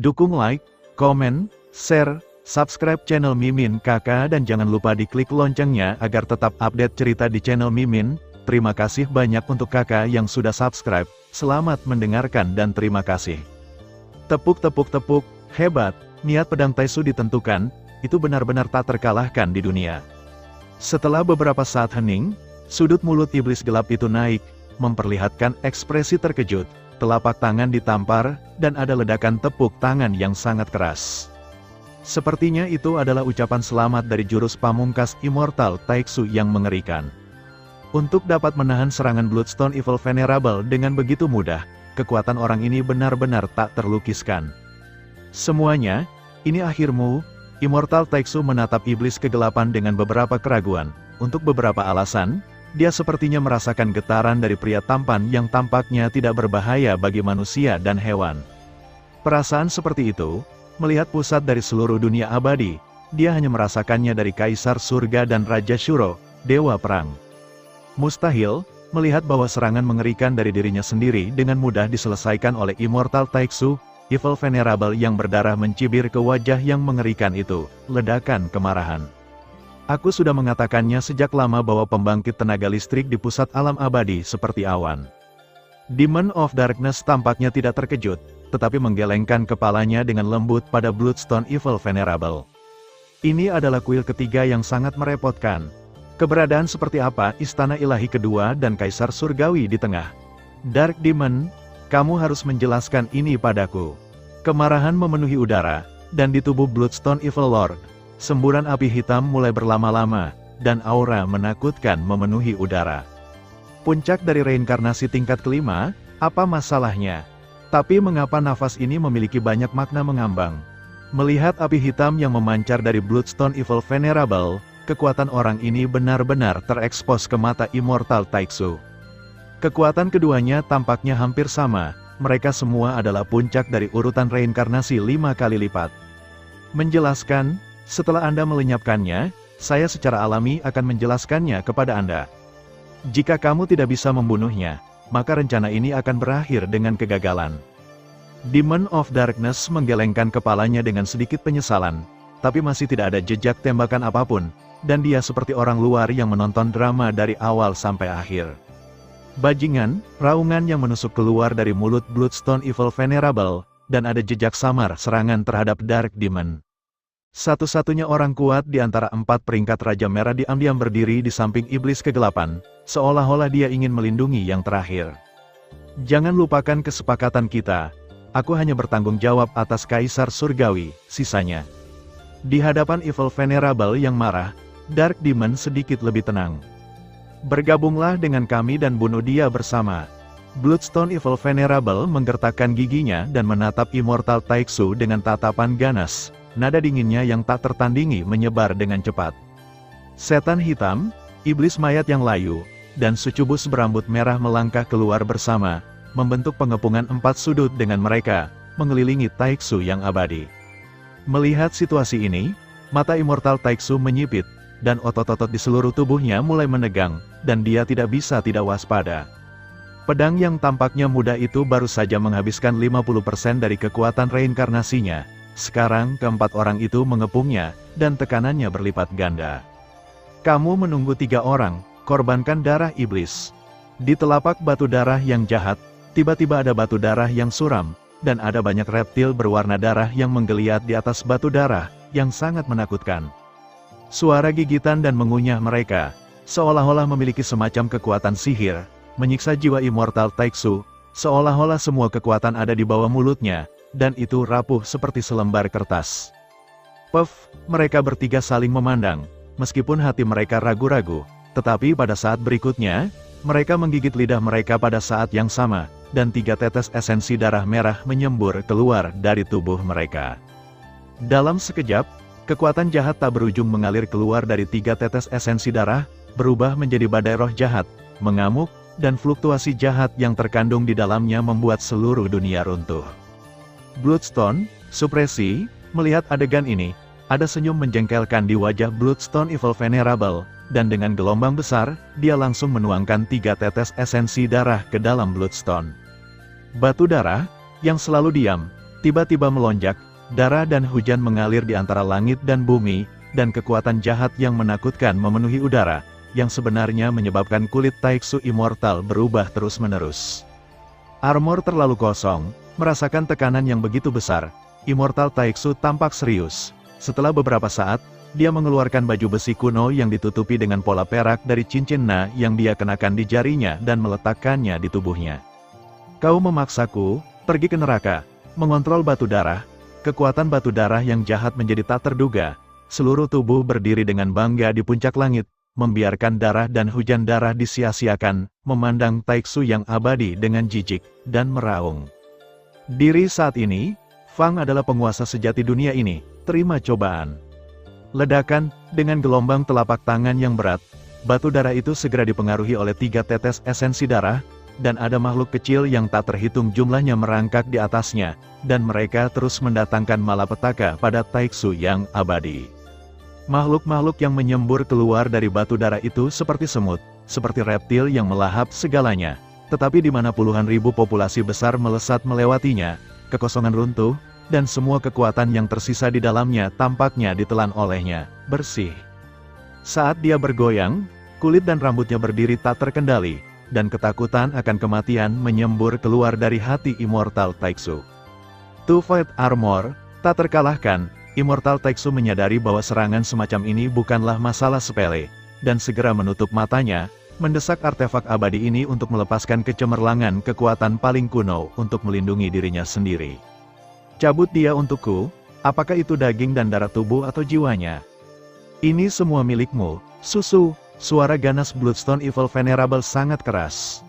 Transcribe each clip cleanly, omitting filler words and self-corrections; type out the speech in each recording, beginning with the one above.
Dukung like, komen, share, subscribe channel Mimin Kakak dan jangan lupa diklik loncengnya agar tetap update cerita di channel Mimin. Terima kasih banyak untuk kakak yang sudah subscribe, selamat mendengarkan dan terima kasih. Tepuk, hebat, niat pedang Taishu ditentukan, itu benar-benar tak terkalahkan di dunia. Setelah beberapa saat hening, sudut mulut iblis gelap itu naik, memperlihatkan ekspresi terkejut, telapak tangan ditampar, dan ada ledakan tepuk tangan yang sangat keras. Sepertinya itu adalah ucapan selamat dari jurus pamungkas Immortal Taiksu yang mengerikan. Untuk dapat menahan serangan Bloodstone Evil Venerable dengan begitu mudah, kekuatan orang ini benar-benar tak terlukiskan. Semuanya, ini akhirmu. Immortal Taiksu menatap iblis kegelapan dengan beberapa keraguan. Untuk beberapa alasan, dia sepertinya merasakan getaran dari pria tampan yang tampaknya tidak berbahaya bagi manusia dan hewan. Perasaan seperti itu, melihat pusat dari seluruh dunia abadi, dia hanya merasakannya dari Kaisar Surga dan Raja Shuro, Dewa Perang. Mustahil, melihat bahwa serangan mengerikan dari dirinya sendiri dengan mudah diselesaikan oleh Immortal Taiksu, Evil Venerable yang berdarah mencibir ke wajah yang mengerikan itu, ledakan kemarahan. Aku sudah mengatakannya sejak lama bahwa pembangkit tenaga listrik di pusat alam abadi seperti awan. Demon of Darkness tampaknya tidak terkejut, tetapi menggelengkan kepalanya dengan lembut pada Bloodstone Evil Venerable. Ini adalah kuil ketiga yang sangat merepotkan. Keberadaan seperti apa Istana Ilahi kedua dan Kaisar Surgawi di tengah? Dark Demon, kamu harus menjelaskan ini padaku. Kemarahan memenuhi udara, dan di tubuh Bloodstone Evil Lord, semburan api hitam mulai berlama-lama, dan aura menakutkan memenuhi udara. Puncak dari reinkarnasi tingkat kelima, apa masalahnya? Tapi mengapa nafas ini memiliki banyak makna mengambang? Melihat api hitam yang memancar dari Bloodstone Evil Venerable, kekuatan orang ini benar-benar terekspos ke mata Immortal Taiksu. Kekuatan keduanya tampaknya hampir sama, mereka semua adalah puncak dari urutan reinkarnasi 5 kali lipat. Menjelaskan, setelah Anda melenyapkannya, saya secara alami akan menjelaskannya kepada Anda. Jika kamu tidak bisa membunuhnya, maka rencana ini akan berakhir dengan kegagalan. Demon of Darkness menggelengkan kepalanya dengan sedikit penyesalan, tapi masih tidak ada jejak tembakan apapun, dan dia seperti orang luar yang menonton drama dari awal sampai akhir. Bajingan, raungan yang menusuk keluar dari mulut Bloodstone Evil Venerable, dan ada jejak samar serangan terhadap Dark Demon. Satu-satunya orang kuat di antara 4 peringkat Raja Merah diam-diam berdiri di samping iblis kegelapan, seolah-olah dia ingin melindungi yang terakhir. Jangan lupakan kesepakatan kita, aku hanya bertanggung jawab atas Kaisar Surgawi, sisanya. Di hadapan Evil Venerable yang marah, Dark Demon sedikit lebih tenang. Bergabunglah dengan kami dan bunuh dia bersama. Bloodstone Evil Venerable menggertakkan giginya dan menatap Immortal Taiksu dengan tatapan ganas, nada dinginnya yang tak tertandingi menyebar dengan cepat. Setan hitam, iblis mayat yang layu, dan sucubus berambut merah melangkah keluar bersama, membentuk pengepungan 4 sudut dengan mereka, mengelilingi Taiksu yang abadi. Melihat situasi ini, mata Immortal Taiksu menyipit, dan otot-otot di seluruh tubuhnya mulai menegang, dan dia tidak bisa tidak waspada. Pedang yang tampaknya mudah itu baru saja menghabiskan 50% dari kekuatan reinkarnasinya, sekarang keempat orang itu mengepungnya, dan tekanannya berlipat ganda. Kamu menunggu 3 orang, korbankan darah iblis. Di telapak batu darah yang jahat, tiba-tiba ada batu darah yang suram, dan ada banyak reptil berwarna darah yang menggeliat di atas batu darah, yang sangat menakutkan. Suara gigitan dan mengunyah mereka, seolah-olah memiliki semacam kekuatan sihir, menyiksa jiwa Immortal Taiksu, seolah-olah semua kekuatan ada di bawah mulutnya, dan itu rapuh seperti selembar kertas. Puff, mereka bertiga saling memandang, meskipun hati mereka ragu-ragu, tetapi pada saat berikutnya, mereka menggigit lidah mereka pada saat yang sama, dan 3 tetes esensi darah merah menyembur keluar dari tubuh mereka. Dalam sekejap, kekuatan jahat tak berujung mengalir keluar dari 3 tetes esensi darah, berubah menjadi badai roh jahat, mengamuk, dan fluktuasi jahat yang terkandung di dalamnya membuat seluruh dunia runtuh. Bloodstone, supresi, melihat adegan ini, ada senyum menjengkelkan di wajah Bloodstone Evil Venerable, dan dengan gelombang besar, dia langsung menuangkan 3 tetes esensi darah ke dalam Bloodstone. Batu darah, yang selalu diam, tiba-tiba melonjak, darah dan hujan mengalir di antara langit dan bumi, dan kekuatan jahat yang menakutkan memenuhi udara, yang sebenarnya menyebabkan kulit Taiksu Immortal berubah terus-menerus. Armor terlalu kosong, merasakan tekanan yang begitu besar, Immortal Taiksu tampak serius. Setelah beberapa saat, dia mengeluarkan baju besi kuno yang ditutupi dengan pola perak dari cincin Na yang dia kenakan di jarinya dan meletakkannya di tubuhnya. Kau memaksaku pergi ke neraka, mengontrol batu darah. Kekuatan batu darah yang jahat menjadi tak terduga. Seluruh tubuh berdiri dengan bangga di puncak langit, membiarkan darah dan hujan darah disia-siakan, memandang Taiksu yang abadi dengan jijik dan meraung. Diri saat ini, Fang adalah penguasa sejati dunia ini, terima cobaan. Ledakan, dengan gelombang telapak tangan yang berat, batu darah itu segera dipengaruhi oleh 3 tetes esensi darah, dan ada makhluk kecil yang tak terhitung jumlahnya merangkak di atasnya, dan mereka terus mendatangkan malapetaka pada Taiksu yang abadi. Makhluk-makhluk yang menyembur keluar dari batu darah itu seperti semut, seperti reptil yang melahap segalanya, tetapi di mana puluhan ribu populasi besar melesat melewatinya, kekosongan runtuh, dan semua kekuatan yang tersisa di dalamnya tampaknya ditelan olehnya, bersih. Saat dia bergoyang, kulit dan rambutnya berdiri tak terkendali, dan ketakutan akan kematian menyembur keluar dari hati Immortal Taiksu. Two Fight Armor, tak terkalahkan, Immortal Taiksu menyadari bahwa serangan semacam ini bukanlah masalah sepele, dan segera menutup matanya, mendesak artefak abadi ini untuk melepaskan kecemerlangan kekuatan paling kuno untuk melindungi dirinya sendiri. Cabut dia untukku, apakah itu daging dan darah tubuh atau jiwanya? Ini semua milikmu, susu. Suara ganas Bloodstone Evil Venerable sangat keras.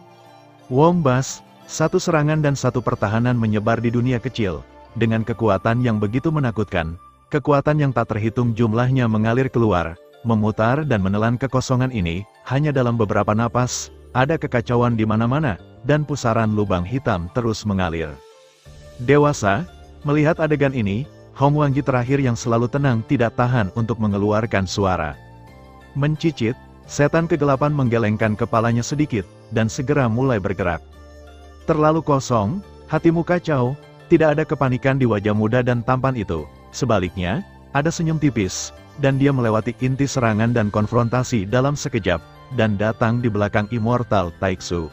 Wombas, satu serangan dan satu pertahanan menyebar di dunia kecil, dengan kekuatan yang begitu menakutkan, kekuatan yang tak terhitung jumlahnya mengalir keluar, memutar dan menelan kekosongan ini, hanya dalam beberapa napas, ada kekacauan di mana-mana, dan pusaran lubang hitam terus mengalir. Dewasa, melihat adegan ini, Hong Wangji terakhir yang selalu tenang tidak tahan untuk mengeluarkan suara. Mencicit, setan kegelapan menggelengkan kepalanya sedikit, dan segera mulai bergerak. Terlalu kosong, hatimu kacau, tidak ada kepanikan di wajah muda dan tampan itu. Sebaliknya, ada senyum tipis, dan dia melewati inti serangan dan konfrontasi dalam sekejap, dan datang di belakang Immortal Taiksu.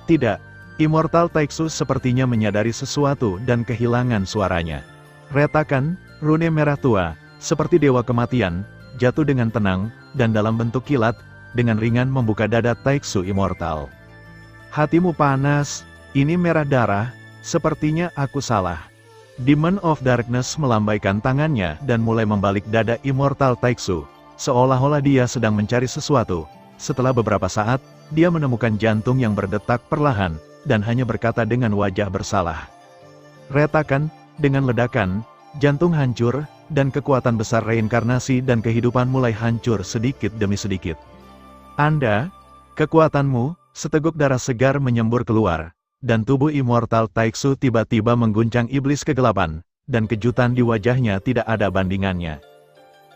Tidak, Immortal Taiksu sepertinya menyadari sesuatu dan kehilangan suaranya. Retakan, rune merah tua, seperti dewa kematian, jatuh dengan tenang, dan dalam bentuk kilat, dengan ringan membuka dada Taiksu Immortal. Hatimu panas, ini merah darah, sepertinya aku salah. Demon of Darkness melambaikan tangannya dan mulai membalik dada Immortal Taiksu, seolah-olah dia sedang mencari sesuatu. Setelah beberapa saat, dia menemukan jantung yang berdetak perlahan, dan hanya berkata dengan wajah bersalah. Retakan, dengan ledakan, jantung hancur, dan kekuatan besar reinkarnasi dan kehidupan mulai hancur sedikit demi sedikit. Anda, kekuatanmu, seteguk darah segar menyembur keluar, dan tubuh Immortal Taiksu tiba-tiba mengguncang iblis kegelapan, dan kejutan di wajahnya tidak ada bandingannya.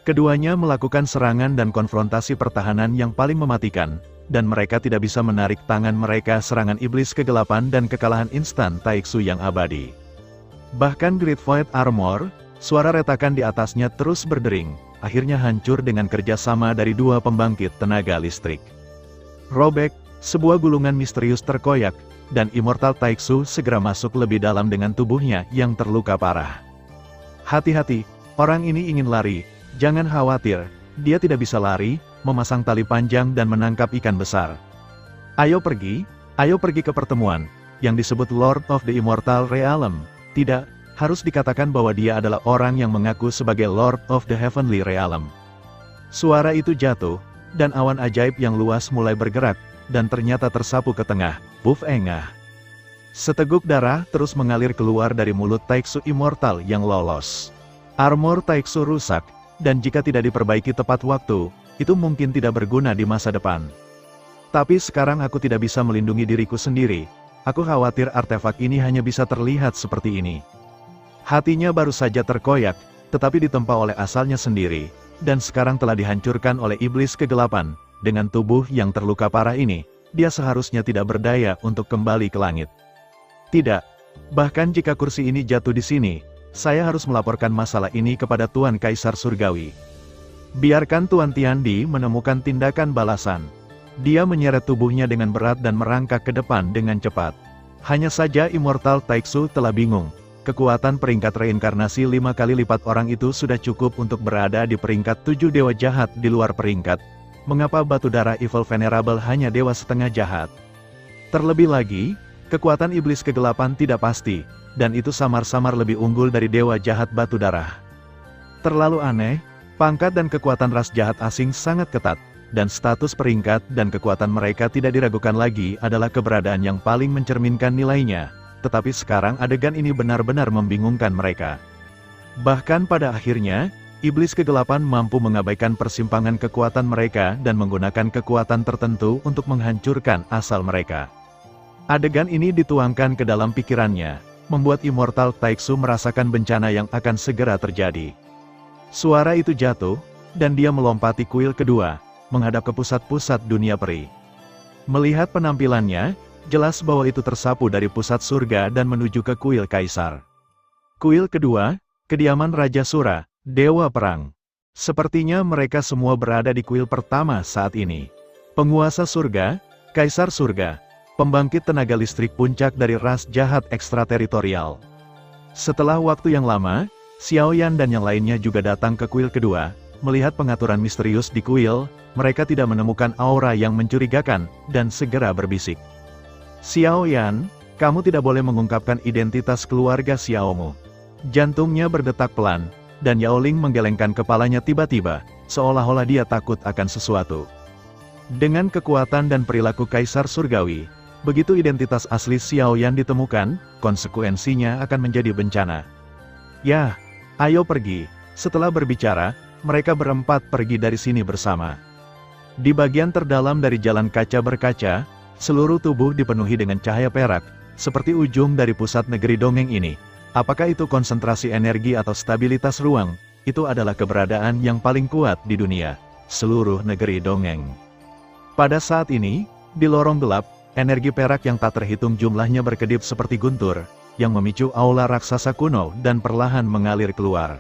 Keduanya melakukan serangan dan konfrontasi pertahanan yang paling mematikan, dan mereka tidak bisa menarik tangan mereka serangan iblis kegelapan dan kekalahan instan Taiksu yang abadi. Bahkan Great Void Armor, suara retakan di atasnya terus berdering, akhirnya hancur dengan kerjasama dari dua pembangkit tenaga listrik. Robek, sebuah gulungan misterius terkoyak, dan Immortal Taiksu segera masuk lebih dalam dengan tubuhnya yang terluka parah. Hati-hati, orang ini ingin lari, jangan khawatir, dia tidak bisa lari, memasang tali panjang dan menangkap ikan besar. Ayo pergi ke pertemuan, yang disebut Lord of the Immortal Realm. Tidak, harus dikatakan bahwa dia adalah orang yang mengaku sebagai Lord of the Heavenly Realm. Suara itu jatuh, dan awan ajaib yang luas mulai bergerak, dan ternyata tersapu ke tengah, Buf Engah. Seteguk darah terus mengalir keluar dari mulut Taiksu Immortal yang lolos. Armor Taiksu rusak, dan jika tidak diperbaiki tepat waktu, itu mungkin tidak berguna di masa depan. Tapi sekarang aku tidak bisa melindungi diriku sendiri, aku khawatir artefak ini hanya bisa terlihat seperti ini. Hatinya baru saja terkoyak, tetapi ditempa oleh asalnya sendiri, dan sekarang telah dihancurkan oleh iblis kegelapan. Dengan tubuh yang terluka parah ini, dia seharusnya tidak berdaya untuk kembali ke langit. Tidak, Bahkan jika kursi ini jatuh di sini, saya harus melaporkan masalah ini kepada Tuan Kaisar Surgawi. Biarkan Tuan Tiandi menemukan tindakan balasan. Dia menyeret tubuhnya dengan berat dan merangkak ke depan dengan cepat. Hanya saja Immortal Taixu telah bingung. Kekuatan peringkat reinkarnasi 5 kali lipat orang itu sudah cukup untuk berada di peringkat 7 dewa jahat di luar peringkat. Mengapa batu darah Evil Venerable hanya dewa setengah jahat? Terlebih lagi, kekuatan iblis kegelapan tidak pasti, dan itu samar-samar lebih unggul dari dewa jahat batu darah. Terlalu aneh, pangkat dan kekuatan ras jahat asing sangat ketat, dan status peringkat dan kekuatan mereka tidak diragukan lagi adalah keberadaan yang paling mencerminkan nilainya, tetapi sekarang adegan ini benar-benar membingungkan mereka. Bahkan pada akhirnya, iblis kegelapan mampu mengabaikan persimpangan kekuatan mereka dan menggunakan kekuatan tertentu untuk menghancurkan asal mereka. Adegan ini dituangkan ke dalam pikirannya, membuat Immortal Taixu merasakan bencana yang akan segera terjadi. Suara itu jatuh, dan dia melompati kuil kedua, menghadap ke pusat-pusat dunia peri. Melihat penampilannya, jelas bahwa itu tersapu dari pusat surga dan menuju ke kuil kaisar. Kuil kedua, kediaman Raja Sura, Dewa Perang. Sepertinya mereka semua berada di kuil pertama saat ini. Penguasa surga, Kaisar Surga, pembangkit tenaga listrik puncak dari ras jahat ekstrateritorial. Setelah waktu yang lama, Xiaoyan dan yang lainnya juga datang ke kuil kedua. Melihat pengaturan misterius di kuil, mereka tidak menemukan aura yang mencurigakan, dan segera berbisik. Xiaoyan, kamu tidak boleh mengungkapkan identitas keluarga Xiaomu. Jantungnya berdetak pelan, dan Yao Ling menggelengkan kepalanya tiba-tiba, seolah-olah dia takut akan sesuatu. Dengan kekuatan dan perilaku Kaisar Surgawi, begitu identitas asli Xiaoyan ditemukan, konsekuensinya akan menjadi bencana. Yah, ayo pergi. Setelah berbicara, mereka berempat pergi dari sini bersama. Di bagian terdalam dari jalan kaca berkaca, seluruh tubuh dipenuhi dengan cahaya perak, seperti ujung dari pusat negeri dongeng ini. Apakah itu konsentrasi energi atau stabilitas ruang? Itu adalah keberadaan yang paling kuat di dunia, seluruh negeri dongeng. Pada saat ini, di lorong gelap, energi perak yang tak terhitung jumlahnya berkedip seperti guntur, yang memicu aula raksasa kuno dan perlahan mengalir keluar.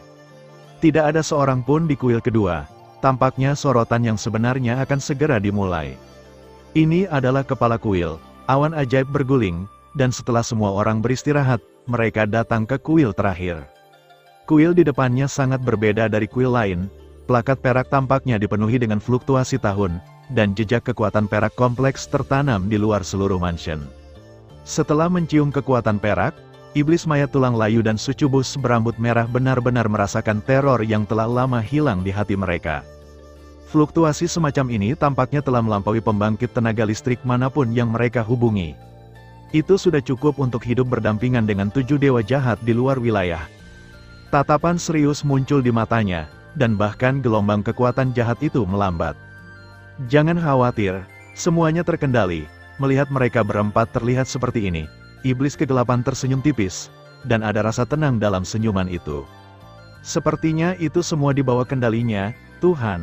Tidak ada seorang pun di kuil kedua. Tampaknya sorotan yang sebenarnya akan segera dimulai. Ini adalah kepala kuil. Awan ajaib berguling, dan setelah semua orang beristirahat, mereka datang ke kuil terakhir. Kuil di depannya sangat berbeda dari kuil lain. Plakat perak tampaknya dipenuhi dengan fluktuasi tahun, dan jejak kekuatan perak kompleks tertanam di luar seluruh mansion. Setelah mencium kekuatan perak, iblis mayat tulang layu dan sucubus berambut merah benar-benar merasakan teror yang telah lama hilang di hati mereka. Fluktuasi semacam ini tampaknya telah melampaui pembangkit tenaga listrik manapun yang mereka hubungi. Itu sudah cukup untuk hidup berdampingan dengan 7 dewa jahat di luar wilayah. Tatapan serius muncul di matanya, dan bahkan gelombang kekuatan jahat itu melambat. Jangan khawatir, semuanya terkendali. Melihat mereka berempat terlihat seperti ini, iblis kegelapan tersenyum tipis, dan ada rasa tenang dalam senyuman itu. Sepertinya itu semua di bawah kendalinya, Tuhan.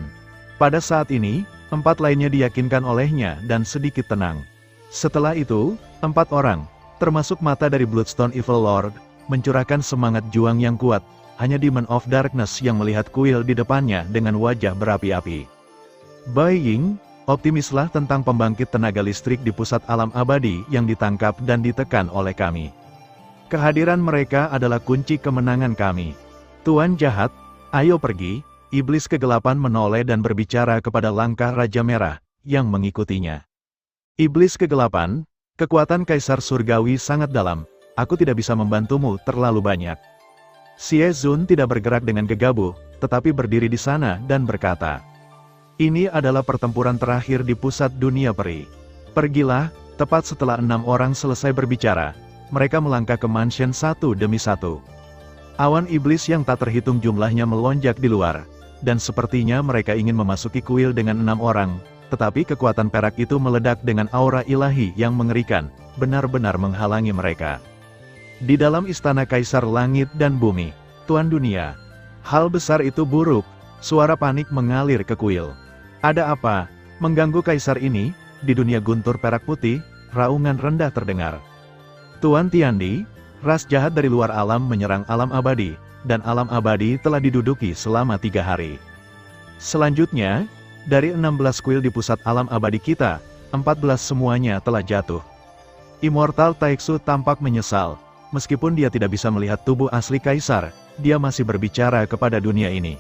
Pada saat ini, 4 lainnya diyakinkan olehnya dan sedikit tenang. Setelah itu, 4 orang, termasuk mata dari Bloodstone Evil Lord, mencurahkan semangat juang yang kuat. Hanya Demon of Darkness yang melihat kuil di depannya dengan wajah berapi-api. Bai Ying, optimislah tentang pembangkit tenaga listrik di pusat alam abadi yang ditangkap dan ditekan oleh kami. Kehadiran mereka adalah kunci kemenangan kami. Tuan jahat, ayo pergi. Iblis kegelapan menoleh dan berbicara kepada langkah Raja Merah, yang mengikutinya. Iblis kegelapan, kekuatan Kaisar Surgawi sangat dalam, aku tidak bisa membantumu terlalu banyak. Xie Zun tidak bergerak dengan gegabah, tetapi berdiri di sana dan berkata, ini adalah pertempuran terakhir di pusat dunia peri. Pergilah, tepat setelah 6 orang selesai berbicara, mereka melangkah ke mansion satu demi satu. Awan iblis yang tak terhitung jumlahnya melonjak di luar, dan sepertinya mereka ingin memasuki kuil dengan 6 orang, tetapi kekuatan perak itu meledak dengan aura ilahi yang mengerikan, benar-benar menghalangi mereka. Di dalam istana Kaisar Langit dan Bumi, Tuan Dunia, hal besar itu buruk, suara panik mengalir ke kuil. Ada apa? Mengganggu Kaisar ini? Di dunia guntur perak putih, raungan rendah terdengar. Tuan Tiandi, Ras jahat dari luar alam menyerang alam abadi, dan alam abadi telah diduduki selama 3 hari. Selanjutnya, dari 16 kuil di pusat alam abadi kita, 14 semuanya telah jatuh. Immortal Taeksu tampak menyesal, meskipun dia tidak bisa melihat tubuh asli Kaisar, dia masih berbicara kepada dunia ini.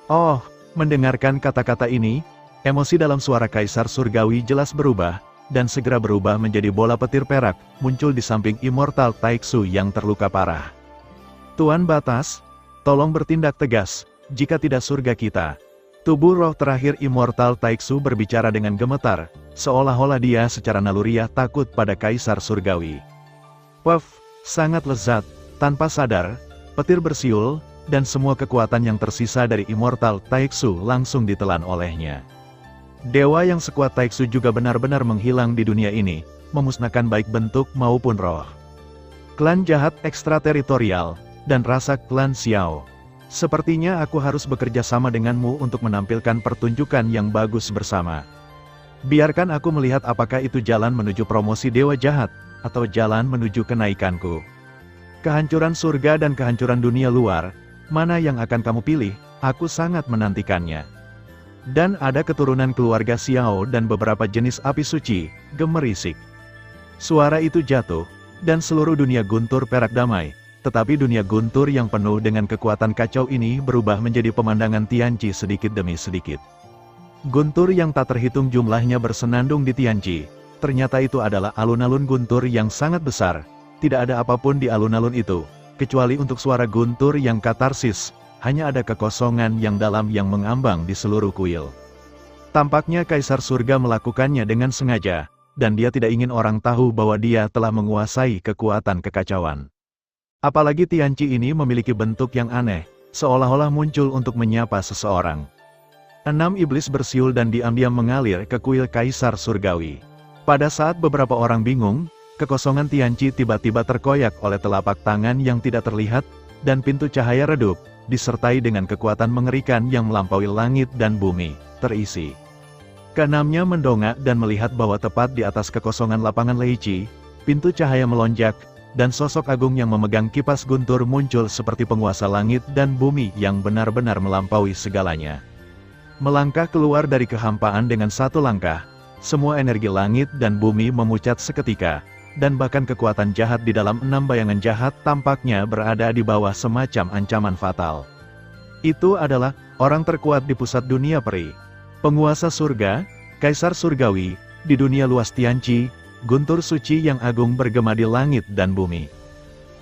Oh, mendengarkan kata-kata ini, emosi dalam suara Kaisar Surgawi jelas berubah, dan segera berubah menjadi bola petir perak, muncul di samping Immortal Taeksu yang terluka parah. Tuan Batas, tolong bertindak tegas, jika tidak surga kita. Tubuh roh terakhir Immortal Taeksu berbicara dengan gemetar, seolah-olah dia secara naluriah takut pada Kaisar Surgawi. Puff, sangat lezat, tanpa sadar, petir bersiul, dan semua kekuatan yang tersisa dari Immortal Taeksu langsung ditelan olehnya. Dewa yang sekuat Taeksu juga benar-benar menghilang di dunia ini, memusnahkan baik bentuk maupun roh. Klan jahat ekstrateritorial, dan rasa klan Xiao. Sepertinya aku harus bekerja sama denganmu untuk menampilkan pertunjukan yang bagus bersama. Biarkan aku melihat apakah itu jalan menuju promosi dewa jahat, atau jalan menuju kenaikanku. Kehancuran surga dan kehancuran dunia luar, mana yang akan kamu pilih? Aku sangat menantikannya. Dan ada keturunan keluarga Xiao dan beberapa jenis api suci, gemerisik. Suara itu jatuh, dan seluruh dunia guntur perak damai, tetapi dunia guntur yang penuh dengan kekuatan kacau ini berubah menjadi pemandangan Tianqi sedikit demi sedikit. Guntur yang tak terhitung jumlahnya bersenandung di Tianqi, ternyata itu adalah alun-alun guntur yang sangat besar, tidak ada apapun di alun-alun itu, kecuali untuk suara guntur yang katarsis. Hanya ada kekosongan yang dalam yang mengambang di seluruh kuil. Tampaknya Kaisar Surga melakukannya dengan sengaja, dan dia tidak ingin orang tahu bahwa dia telah menguasai kekuatan kekacauan. Apalagi Tianqi ini memiliki bentuk yang aneh, seolah-olah muncul untuk menyapa seseorang. 6 iblis bersiul dan diam-diam mengalir ke kuil Kaisar Surgawi. Pada saat beberapa orang bingung, kekosongan Tianqi tiba-tiba terkoyak oleh telapak tangan yang tidak terlihat, dan pintu cahaya redup, disertai dengan kekuatan mengerikan yang melampaui langit dan bumi, terisi. Keenamnya mendongak dan melihat bahwa tepat di atas kekosongan lapangan Leiqi, pintu cahaya melonjak, dan sosok agung yang memegang kipas guntur muncul seperti penguasa langit dan bumi yang benar-benar melampaui segalanya. Melangkah keluar dari kehampaan dengan satu langkah, semua energi langit dan bumi memucat seketika, dan bahkan kekuatan jahat di dalam 6 bayangan jahat tampaknya berada di bawah semacam ancaman fatal. Itu adalah orang terkuat di pusat dunia peri. Penguasa surga, Kaisar Surgawi, di dunia luas Tianqi, guntur suci yang agung bergema di langit dan bumi.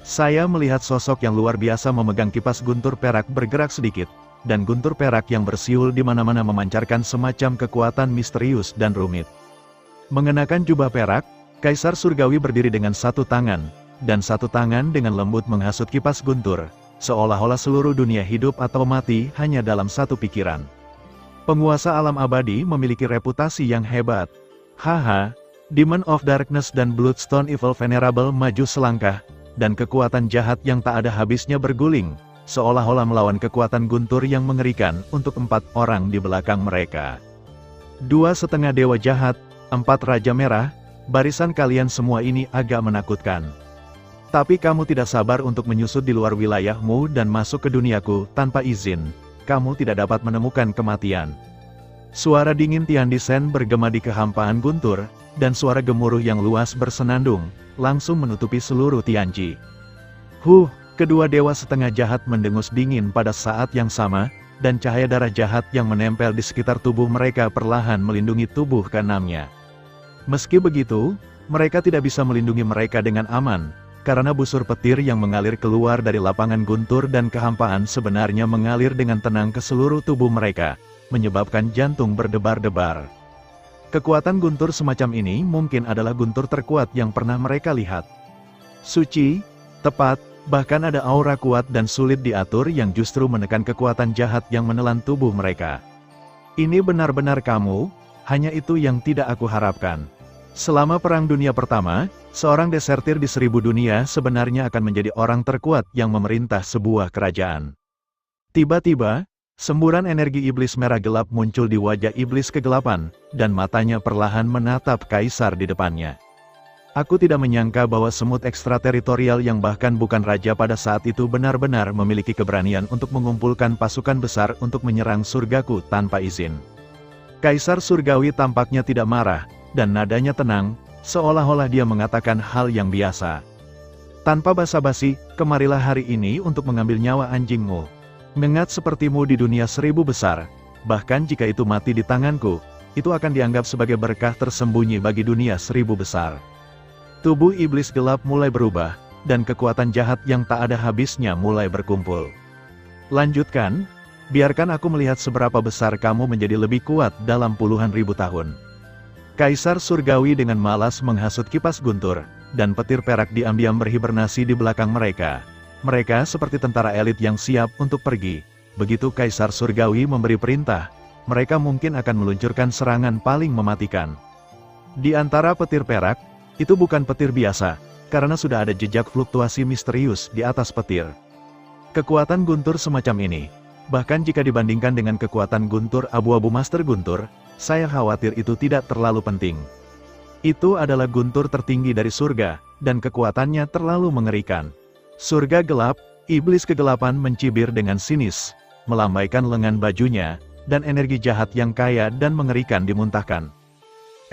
Saya melihat sosok yang luar biasa memegang kipas guntur perak bergerak sedikit, dan guntur perak yang bersiul di mana-mana memancarkan semacam kekuatan misterius dan rumit. Mengenakan jubah perak, Kaisar Surgawi berdiri dengan satu tangan, dan satu tangan dengan lembut menghasut kipas guntur, seolah-olah seluruh dunia hidup atau mati hanya dalam satu pikiran. Penguasa alam abadi memiliki reputasi yang hebat. Haha, Demon of Darkness dan Bloodstone Evil Venerable maju selangkah, dan kekuatan jahat yang tak ada habisnya berguling, seolah-olah melawan kekuatan guntur yang mengerikan untuk 4 orang di belakang mereka. 2,5 dewa jahat, 4 raja merah, barisan kalian semua ini agak menakutkan. Tapi kamu tidak sabar untuk menyusut di luar wilayahmu dan masuk ke duniaku tanpa izin. Kamu tidak dapat menemukan kematian. Suara dingin Tiandisen bergema di kehampaan guntur, dan suara gemuruh yang luas bersenandung, langsung menutupi seluruh Tianqi. Kedua dewa setengah jahat mendengus dingin pada saat yang sama, dan cahaya darah jahat yang menempel di sekitar tubuh mereka perlahan melindungi tubuh keenamnya. Meski begitu, mereka tidak bisa melindungi mereka dengan aman, karena busur petir yang mengalir keluar dari lapangan guntur dan kehampaan sebenarnya mengalir dengan tenang ke seluruh tubuh mereka, menyebabkan jantung berdebar-debar. Kekuatan guntur semacam ini mungkin adalah guntur terkuat yang pernah mereka lihat. Suci, tepat, bahkan ada aura kuat dan sulit diatur yang justru menekan kekuatan jahat yang menelan tubuh mereka. Ini benar-benar kamu, hanya itu yang tidak aku harapkan. Selama Perang Dunia Pertama, seorang desertir di 1000 dunia sebenarnya akan menjadi orang terkuat yang memerintah sebuah kerajaan. Tiba-tiba, semburan energi iblis merah gelap muncul di wajah iblis kegelapan, dan matanya perlahan menatap kaisar di depannya. Aku tidak menyangka bahwa semut ekstrateritorial yang bahkan bukan raja pada saat itu benar-benar memiliki keberanian untuk mengumpulkan pasukan besar untuk menyerang surgaku tanpa izin. Kaisar Surgawi tampaknya tidak marah, dan nadanya tenang, seolah-olah dia mengatakan hal yang biasa. Tanpa basa-basi, kemarilah hari ini untuk mengambil nyawa anjingmu. Mengat sepertimu di dunia 1000 besar, bahkan jika itu mati di tanganku, itu akan dianggap sebagai berkah tersembunyi bagi dunia 1000 besar. Tubuh iblis gelap mulai berubah, dan kekuatan jahat yang tak ada habisnya mulai berkumpul. Lanjutkan, biarkan aku melihat seberapa besar kamu menjadi lebih kuat dalam puluhan ribu tahun. Kaisar Surgawi dengan malas menghasut kipas guntur, dan petir perak diam-diam berhibernasi di belakang mereka. Mereka seperti tentara elit yang siap untuk pergi. Begitu Kaisar Surgawi memberi perintah, mereka mungkin akan meluncurkan serangan paling mematikan. Di antara petir perak, itu bukan petir biasa, karena sudah ada jejak fluktuasi misterius di atas petir. Kekuatan guntur semacam ini, bahkan jika dibandingkan dengan kekuatan guntur abu-abu Master Guntur, saya khawatir itu tidak terlalu penting. Itu adalah guntur tertinggi dari surga, dan kekuatannya terlalu mengerikan. Surga gelap, iblis kegelapan mencibir dengan sinis, melambaikan lengan bajunya, dan energi jahat yang kaya dan mengerikan dimuntahkan.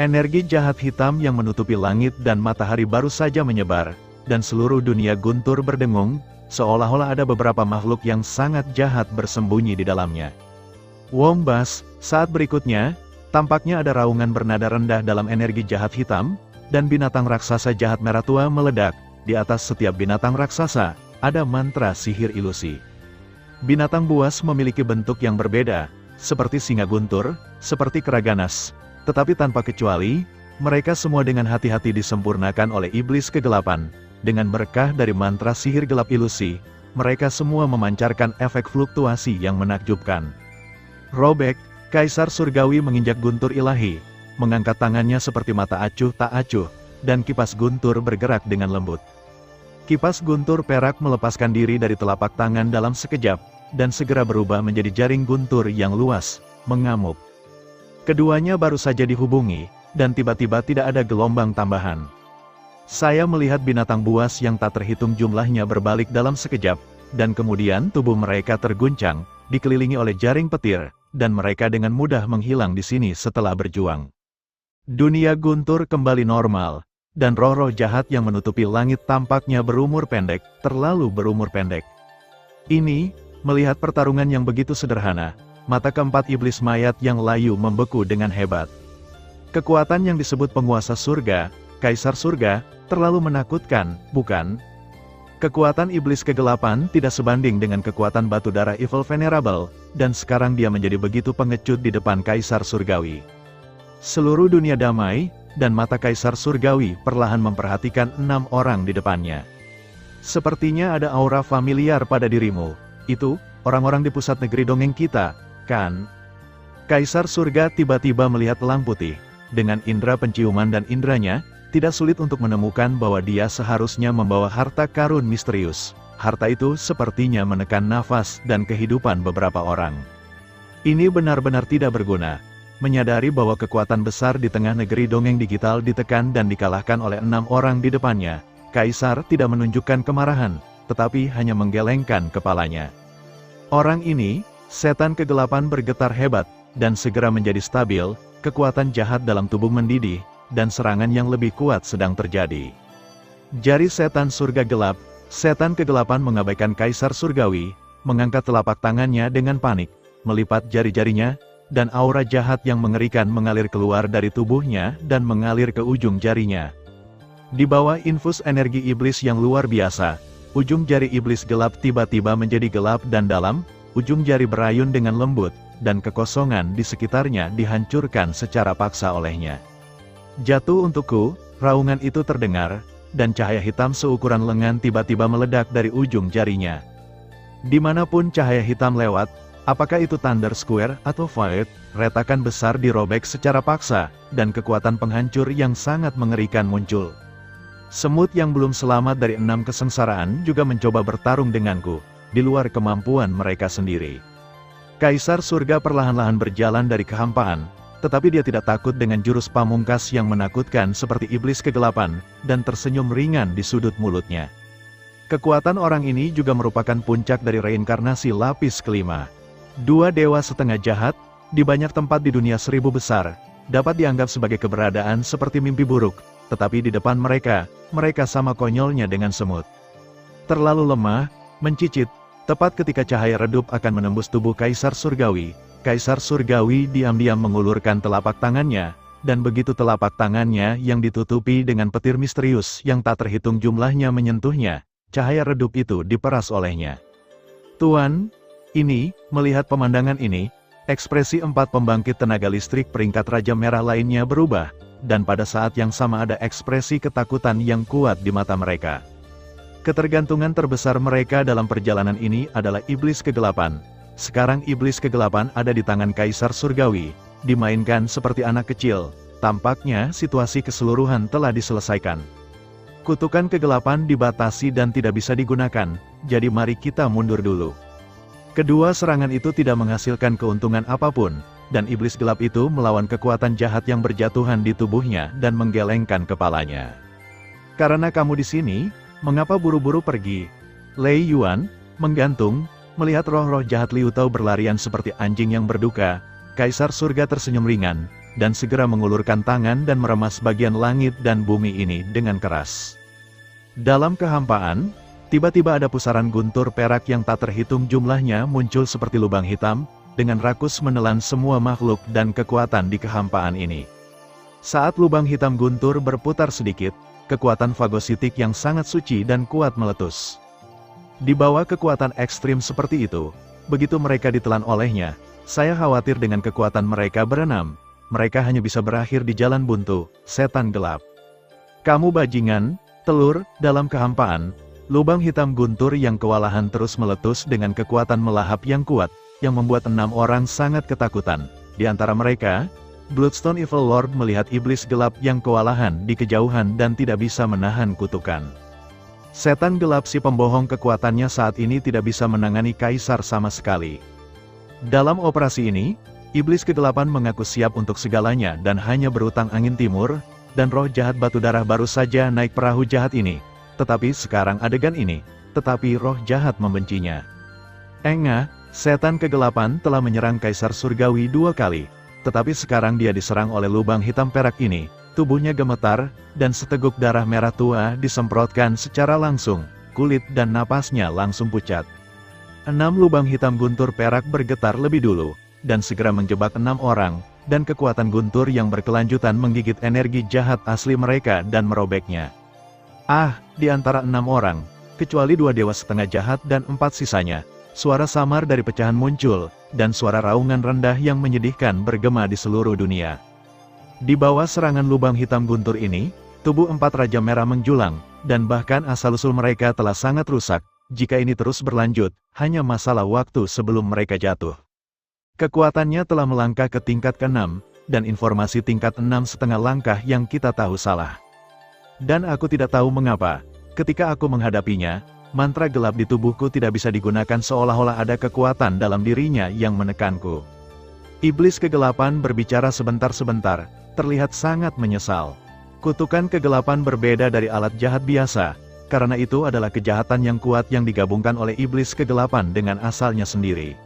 Energi jahat hitam yang menutupi langit dan matahari baru saja menyebar, dan seluruh dunia guntur berdengung, seolah-olah ada beberapa makhluk yang sangat jahat bersembunyi di dalamnya. Wombas, saat berikutnya, tampaknya ada raungan bernada rendah dalam energi jahat hitam, dan binatang raksasa jahat merah tua meledak. Di atas setiap binatang raksasa, ada mantra sihir ilusi. Binatang buas memiliki bentuk yang berbeda, seperti singa guntur, seperti keraganas. Tetapi tanpa kecuali, mereka semua dengan hati-hati disempurnakan oleh iblis kegelapan. Dengan berkah dari mantra sihir gelap ilusi, mereka semua memancarkan efek fluktuasi yang menakjubkan. Robek, Kaisar Surgawi menginjak guntur ilahi, mengangkat tangannya seperti mata acuh tak acuh, dan kipas guntur bergerak dengan lembut. Kipas guntur perak melepaskan diri dari telapak tangan dalam sekejap, dan segera berubah menjadi jaring guntur yang luas, mengamuk. Keduanya baru saja dihubungi, dan tiba-tiba tidak ada gelombang tambahan. Saya melihat binatang buas yang tak terhitung jumlahnya berbalik dalam sekejap, dan kemudian tubuh mereka terguncang, dikelilingi oleh jaring petir, dan mereka dengan mudah menghilang di sini setelah berjuang. Dunia guntur kembali normal, dan roh-roh jahat yang menutupi langit tampaknya berumur pendek, terlalu berumur pendek. Ini, melihat pertarungan yang begitu sederhana, mata keempat iblis mayat yang layu membeku dengan hebat. Kekuatan yang disebut penguasa surga, Kaisar Surga, terlalu menakutkan, bukan? Kekuatan iblis kegelapan tidak sebanding dengan kekuatan batu darah Evil Venerable, dan sekarang dia menjadi begitu pengecut di depan Kaisar Surgawi. Seluruh dunia damai, dan mata Kaisar Surgawi perlahan memperhatikan 6 orang di depannya. Sepertinya ada aura familiar pada dirimu. Itu, orang-orang di pusat negeri dongeng kita, kan? Kaisar Surga tiba-tiba melihat elang putih. Dengan indera penciuman dan indranya, tidak sulit untuk menemukan bahwa dia seharusnya membawa harta karun misterius. Harta itu sepertinya menekan nafas dan kehidupan beberapa orang. Ini benar-benar tidak berguna. Menyadari bahwa kekuatan besar di tengah negeri dongeng digital ditekan dan dikalahkan oleh 6 orang di depannya, Kaisar tidak menunjukkan kemarahan, tetapi hanya menggelengkan kepalanya. Orang ini, setan kegelapan bergetar hebat, dan segera menjadi stabil, kekuatan jahat dalam tubuh mendidih, dan serangan yang lebih kuat sedang terjadi. Jari setan surga gelap, setan kegelapan mengabaikan Kaisar Surgawi, mengangkat telapak tangannya dengan panik, melipat jari-jarinya, dan aura jahat yang mengerikan mengalir keluar dari tubuhnya dan mengalir ke ujung jarinya. Di bawah infus energi iblis yang luar biasa, ujung jari iblis gelap tiba-tiba menjadi gelap dan dalam, ujung jari berayun dengan lembut, dan kekosongan di sekitarnya dihancurkan secara paksa olehnya. Jatuh untukku, raungan itu terdengar, dan cahaya hitam seukuran lengan tiba-tiba meledak dari ujung jarinya. Dimanapun cahaya hitam lewat, apakah itu Thunder Square atau Void, retakan besar dirobek secara paksa, dan kekuatan penghancur yang sangat mengerikan muncul. Semut yang belum selamat dari 6 kesengsaraan juga mencoba bertarung denganku, di luar kemampuan mereka sendiri. Kaisar Surga perlahan-lahan berjalan dari kehampaan, Tetapi dia tidak takut dengan jurus pamungkas yang menakutkan seperti iblis kegelapan, dan tersenyum ringan di sudut mulutnya. Kekuatan orang ini juga merupakan puncak dari reinkarnasi lapis kelima. Dua dewa setengah jahat, di banyak tempat di dunia 1000 besar, dapat dianggap sebagai keberadaan seperti mimpi buruk, tetapi di depan mereka, mereka sama konyolnya dengan semut. Terlalu lemah, mencicit, tepat ketika cahaya redup akan menembus tubuh Kaisar Surgawi. Kaisar Surgawi diam-diam mengulurkan telapak tangannya, dan begitu telapak tangannya yang ditutupi dengan petir misterius yang tak terhitung jumlahnya menyentuhnya, cahaya redup itu diperas olehnya. Tuan, ini, melihat pemandangan ini, ekspresi 4 pembangkit tenaga listrik peringkat Raja Merah lainnya berubah, dan pada saat yang sama ada ekspresi ketakutan yang kuat di mata mereka. Ketergantungan terbesar mereka dalam perjalanan ini adalah iblis kegelapan. Sekarang iblis kegelapan ada di tangan Kaisar Surgawi, dimainkan seperti anak kecil. Tampaknya situasi keseluruhan telah diselesaikan. Kutukan kegelapan dibatasi dan tidak bisa digunakan, jadi mari kita mundur dulu. Kedua serangan itu tidak menghasilkan keuntungan apapun, dan iblis gelap itu melawan kekuatan jahat yang berjatuhan di tubuhnya dan menggelengkan kepalanya. Karena kamu di sini, mengapa buru-buru pergi? Lei Yuan, menggantung. Melihat roh-roh jahat Liu Tao berlarian seperti anjing yang berduka, Kaisar Surga tersenyum ringan, dan segera mengulurkan tangan dan meremas bagian langit dan bumi ini dengan keras. Dalam kehampaan, tiba-tiba ada pusaran guntur perak yang tak terhitung jumlahnya muncul seperti lubang hitam, dengan rakus menelan semua makhluk dan kekuatan di kehampaan ini. Saat lubang hitam guntur berputar sedikit, kekuatan fagositik yang sangat suci dan kuat meletus. Di bawah kekuatan ekstrim seperti itu, begitu mereka ditelan olehnya, saya khawatir dengan kekuatan mereka berenam, mereka hanya bisa berakhir di jalan buntu, setan gelap. Kamu bajingan, telur, dalam kehampaan, lubang hitam guntur yang kewalahan terus meletus dengan kekuatan melahap yang kuat, yang membuat 6 orang sangat ketakutan. Di antara mereka, Bloodstone Evil Lord melihat iblis gelap yang kewalahan di kejauhan dan tidak bisa menahan kutukan. Setan gelap si pembohong kekuatannya saat ini tidak bisa menangani Kaisar sama sekali. Dalam operasi ini, iblis kegelapan mengaku siap untuk segalanya dan hanya berutang angin timur, dan roh jahat batu darah baru saja naik perahu jahat ini. Tetapi sekarang adegan ini, tetapi roh jahat membencinya. Engah, setan kegelapan telah menyerang Kaisar Surgawi 2 kali, tetapi sekarang dia diserang oleh lubang hitam perak ini. Tubuhnya gemetar, dan seteguk darah merah tua disemprotkan secara langsung, kulit dan napasnya langsung pucat. 6 lubang hitam guntur perak bergetar lebih dulu, dan segera menjebak 6 orang, dan kekuatan guntur yang berkelanjutan menggigit energi jahat asli mereka dan merobeknya. Di antara 6 orang, kecuali 2 dewa setengah jahat dan 4 sisanya, suara samar dari pecahan muncul, dan suara raungan rendah yang menyedihkan bergema di seluruh dunia. Di bawah serangan lubang hitam guntur ini, tubuh 4 Raja Merah menjulang, dan bahkan asal-usul mereka telah sangat rusak. Jika ini terus berlanjut, hanya masalah waktu sebelum mereka jatuh. Kekuatannya telah melangkah ke tingkat ke-6, dan informasi tingkat 6,5 langkah yang kita tahu salah. Dan aku tidak tahu mengapa, ketika aku menghadapinya, mantra gelap di tubuhku tidak bisa digunakan seolah-olah ada kekuatan dalam dirinya yang menekanku. Iblis kegelapan berbicara sebentar-sebentar, terlihat sangat menyesal. Kutukan kegelapan berbeda dari alat jahat biasa, karena itu adalah kejahatan yang kuat yang digabungkan oleh iblis kegelapan dengan asalnya sendiri.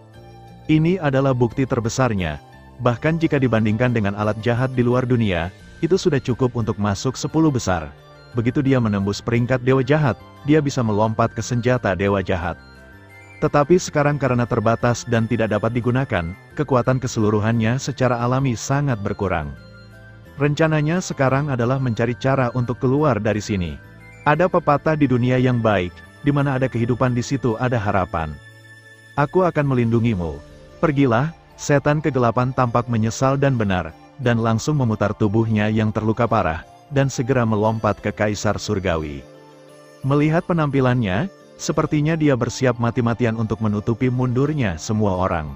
Ini adalah bukti terbesarnya, bahkan jika dibandingkan dengan alat jahat di luar dunia, itu sudah cukup untuk masuk 10 besar. Begitu dia menembus peringkat dewa jahat, dia bisa melompat ke senjata dewa jahat. Tetapi sekarang karena terbatas dan tidak dapat digunakan, kekuatan keseluruhannya secara alami sangat berkurang. Rencananya sekarang adalah mencari cara untuk keluar dari sini. Ada pepatah di dunia yang baik, di mana ada kehidupan di situ ada harapan. Aku akan melindungimu. Pergilah, setan kegelapan tampak menyesal dan benar, dan langsung memutar tubuhnya yang terluka parah, dan segera melompat ke Kaisar Surgawi. Melihat penampilannya, sepertinya dia bersiap mati-matian untuk menutupi mundurnya semua orang.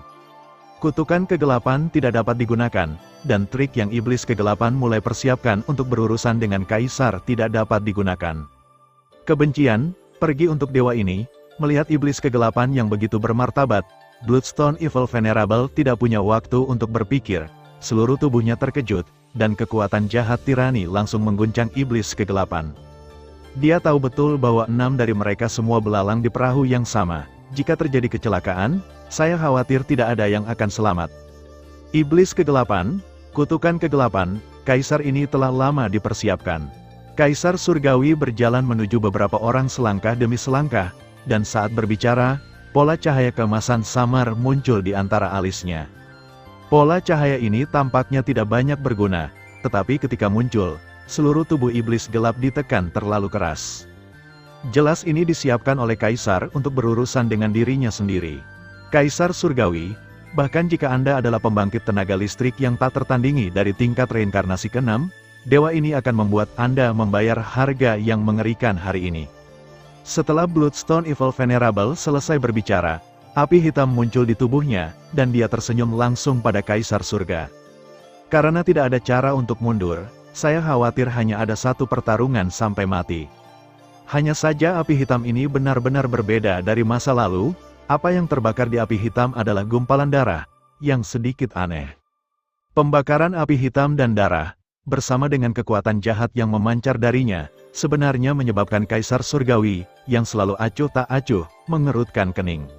Kutukan kegelapan tidak dapat digunakan, dan trik yang iblis kegelapan mulai persiapkan untuk berurusan dengan Kaisar tidak dapat digunakan. Kebencian, pergi untuk dewa ini, melihat iblis kegelapan yang begitu bermartabat, Bloodstone Evil Venerable tidak punya waktu untuk berpikir, seluruh tubuhnya terkejut, dan kekuatan jahat tirani langsung mengguncang iblis kegelapan. Dia tahu betul bahwa 6 dari mereka semua belalang di perahu yang sama. Jika terjadi kecelakaan, saya khawatir tidak ada yang akan selamat. Iblis kegelapan, kutukan kegelapan, kaisar ini telah lama dipersiapkan. Kaisar surgawi berjalan menuju beberapa orang selangkah demi selangkah, dan saat berbicara, pola cahaya keemasan samar muncul di antara alisnya. Pola cahaya ini tampaknya tidak banyak berguna, tetapi ketika muncul, seluruh tubuh iblis gelap ditekan terlalu keras. Jelas ini disiapkan oleh kaisar untuk berurusan dengan dirinya sendiri. Kaisar surgawi, bahkan jika Anda adalah pembangkit tenaga listrik yang tak tertandingi dari tingkat reinkarnasi ke-6, dewa ini akan membuat Anda membayar harga yang mengerikan hari ini. Setelah Bloodstone Evil Venerable selesai berbicara, api hitam muncul di tubuhnya, dan dia tersenyum langsung pada Kaisar Surga. Karena tidak ada cara untuk mundur, saya khawatir hanya ada satu pertarungan sampai mati. Hanya saja api hitam ini benar-benar berbeda dari masa lalu. Apa yang terbakar di api hitam adalah gumpalan darah, yang sedikit aneh. Pembakaran api hitam dan darah, bersama dengan kekuatan jahat yang memancar darinya, sebenarnya menyebabkan Kaisar Surgawi, yang selalu acuh tak acuh, mengerutkan kening.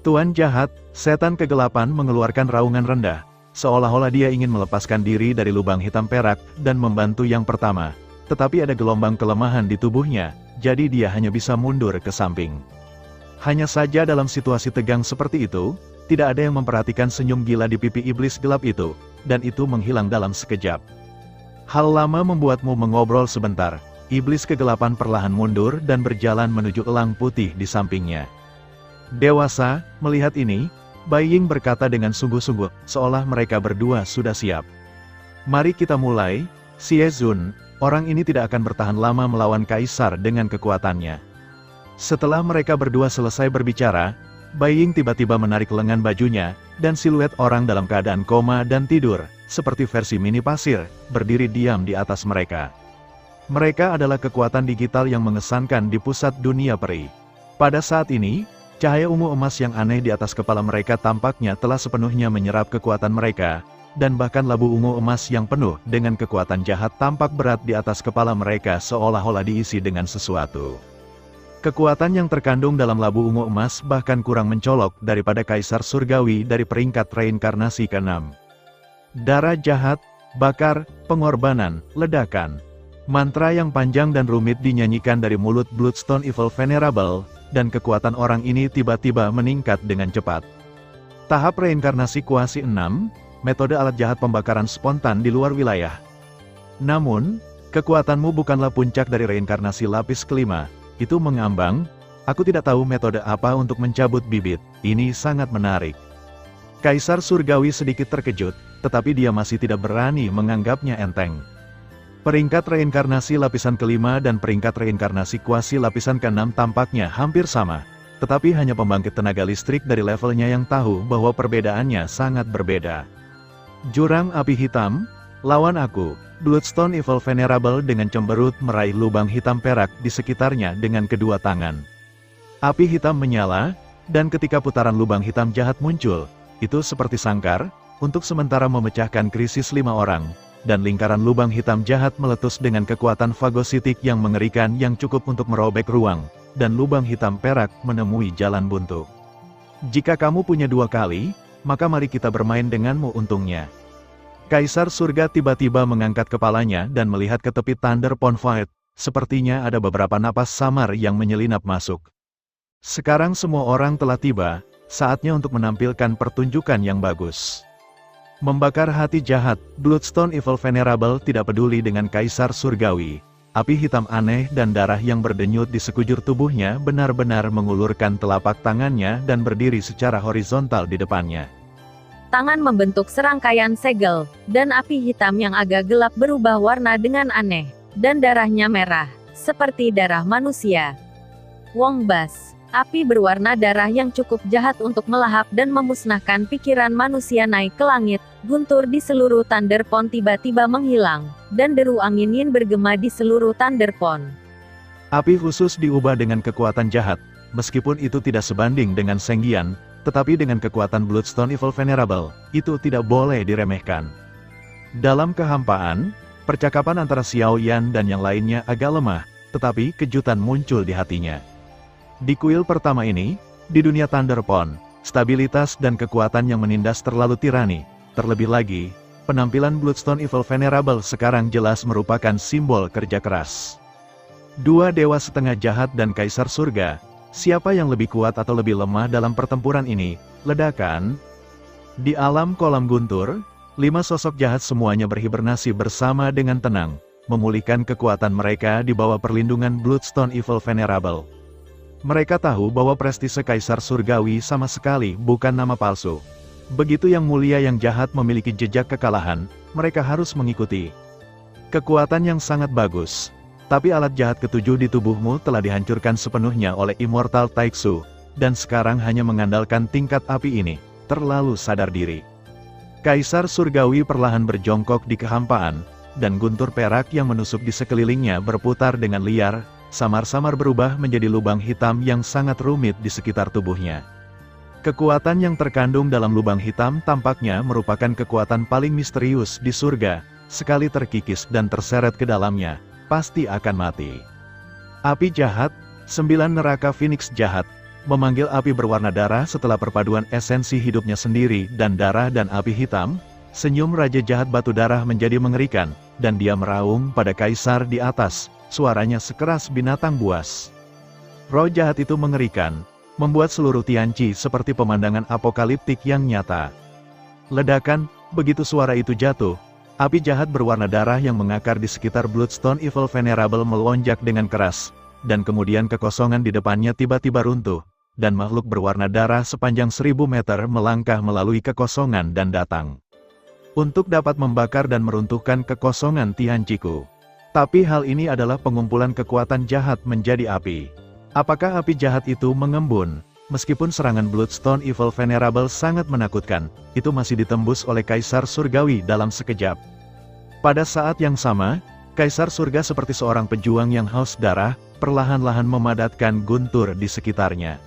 Tuan jahat, setan kegelapan mengeluarkan raungan rendah, seolah-olah dia ingin melepaskan diri dari lubang hitam perak, dan membantu yang pertama. Tetapi ada gelombang kelemahan di tubuhnya, jadi dia hanya bisa mundur ke samping. Hanya saja dalam situasi tegang seperti itu, tidak ada yang memperhatikan senyum gila di pipi iblis gelap itu, dan itu menghilang dalam sekejap. Hal lama membuatmu mengobrol sebentar. Iblis kegelapan perlahan mundur dan berjalan menuju elang putih di sampingnya. Dewasa, melihat ini, Bai Ying berkata dengan sungguh-sungguh, seolah mereka berdua sudah siap. Mari kita mulai, Xie Zun, orang ini tidak akan bertahan lama melawan kaisar dengan kekuatannya. Setelah mereka berdua selesai berbicara, Bai Ying tiba-tiba menarik lengan bajunya, dan siluet orang dalam keadaan koma dan tidur, seperti versi mini pasir, berdiri diam di atas mereka. Mereka adalah kekuatan digital yang mengesankan di pusat dunia peri. Pada saat ini, cahaya ungu emas yang aneh di atas kepala mereka tampaknya telah sepenuhnya menyerap kekuatan mereka, dan bahkan labu ungu emas yang penuh dengan kekuatan jahat tampak berat di atas kepala mereka seolah-olah diisi dengan sesuatu. Kekuatan yang terkandung dalam labu ungu emas bahkan kurang mencolok daripada Kaisar Surgawi dari peringkat reinkarnasi ke-6. Darah jahat, bakar, pengorbanan, ledakan. Mantra yang panjang dan rumit dinyanyikan dari mulut Bloodstone Evil Venerable, dan kekuatan orang ini tiba-tiba meningkat dengan cepat. Tahap reinkarnasi kuasi 6, metode alat jahat pembakaran spontan di luar wilayah. Namun, kekuatanmu bukanlah puncak dari reinkarnasi lapis kelima, itu mengambang. Aku tidak tahu metode apa untuk mencabut bibit, ini sangat menarik. Kaisar Surgawi sedikit terkejut, tetapi dia masih tidak berani menganggapnya enteng. Peringkat reinkarnasi lapisan kelima dan peringkat reinkarnasi kuasi lapisan ke-6 tampaknya hampir sama, tetapi hanya pembangkit tenaga listrik dari levelnya yang tahu bahwa perbedaannya sangat berbeda. Jurang api hitam, lawan aku. Bloodstone Evil Venerable dengan cemberut meraih lubang hitam perak di sekitarnya dengan kedua tangan. Api hitam menyala, dan ketika putaran lubang hitam jahat muncul, itu seperti sangkar, untuk sementara memecahkan krisis 5 orang. Dan lingkaran lubang hitam jahat meletus dengan kekuatan fagositik yang mengerikan yang cukup untuk merobek ruang, dan lubang hitam perak menemui jalan buntu. Jika kamu punya 2 kali, maka mari kita bermain denganmu untungnya. Kaisar Surga tiba-tiba mengangkat kepalanya dan melihat ke tepi Thunder Pond Fight, sepertinya ada beberapa napas samar yang menyelinap masuk. Sekarang semua orang telah tiba, saatnya untuk menampilkan pertunjukan yang bagus. Membakar hati jahat, Bloodstone Evil Venerable tidak peduli dengan Kaisar Surgawi. Api hitam aneh dan darah yang berdenyut di sekujur tubuhnya benar-benar mengulurkan telapak tangannya dan berdiri secara horizontal di depannya. Tangan membentuk serangkaian segel, dan api hitam yang agak gelap berubah warna dengan aneh, dan darahnya merah, seperti darah manusia. Wong Bas. Api berwarna darah yang cukup jahat untuk melahap dan memusnahkan pikiran manusia naik ke langit, guntur di seluruh Thunder Pond tiba-tiba menghilang, dan deru angin yin bergema di seluruh Thunder Pond. Api khusus diubah dengan kekuatan jahat, meskipun itu tidak sebanding dengan Senggian, tetapi dengan kekuatan Bloodstone Evil Venerable, itu tidak boleh diremehkan. Dalam kehampaan, percakapan antara Xiao Yan dan yang lainnya agak lemah, tetapi kejutan muncul di hatinya. Di kuil pertama ini, di dunia Thunderpond, stabilitas dan kekuatan yang menindas terlalu tirani. Terlebih lagi, penampilan Bloodstone Evil Venerable sekarang jelas merupakan simbol kerja keras. Dua dewa setengah jahat dan kaisar surga, siapa yang lebih kuat atau lebih lemah dalam pertempuran ini? Ledakan. Di alam kolam guntur, 5 sosok jahat semuanya berhibernasi bersama dengan tenang, memulihkan kekuatan mereka di bawah perlindungan Bloodstone Evil Venerable. Mereka tahu bahwa prestise kaisar surgawi sama sekali bukan nama palsu. Begitu yang mulia yang jahat memiliki jejak kekalahan, mereka harus mengikuti. Kekuatan yang sangat bagus. Tapi alat jahat ketujuh di tubuhmu telah dihancurkan sepenuhnya oleh Immortal Taixu, dan sekarang hanya mengandalkan tingkat api ini, terlalu sadar diri. Kaisar surgawi perlahan berjongkok di kehampaan, dan guntur perak yang menusuk di sekelilingnya berputar dengan liar, samar-samar berubah menjadi lubang hitam yang sangat rumit di sekitar tubuhnya. Kekuatan yang terkandung dalam lubang hitam tampaknya merupakan kekuatan paling misterius di surga, sekali terkikis dan terseret ke dalamnya, pasti akan mati. Api jahat, 9 neraka Phoenix jahat, memanggil api berwarna darah setelah perpaduan esensi hidupnya sendiri dan darah dan api hitam. Senyum Raja Jahat Batu Darah menjadi mengerikan, dan dia meraung pada kaisar di atas, suaranya sekeras binatang buas. Roh jahat itu mengerikan, membuat seluruh Tianqi seperti pemandangan apokaliptik yang nyata. Ledakan, begitu suara itu jatuh, api jahat berwarna darah yang mengakar di sekitar Bloodstone Evil Venerable melonjak dengan keras, dan kemudian kekosongan di depannya tiba-tiba runtuh, dan makhluk berwarna darah sepanjang 1000 meter melangkah melalui kekosongan dan datang untuk dapat membakar dan meruntuhkan kekosongan Tianqiku. Tapi hal ini adalah pengumpulan kekuatan jahat menjadi api. Apakah api jahat itu mengembun? Meskipun serangan Bloodstone Evil Venerable sangat menakutkan, itu masih ditembus oleh Kaisar Surgawi dalam sekejap. Pada saat yang sama, Kaisar Surga seperti seorang pejuang yang haus darah, perlahan-lahan memadatkan guntur di sekitarnya.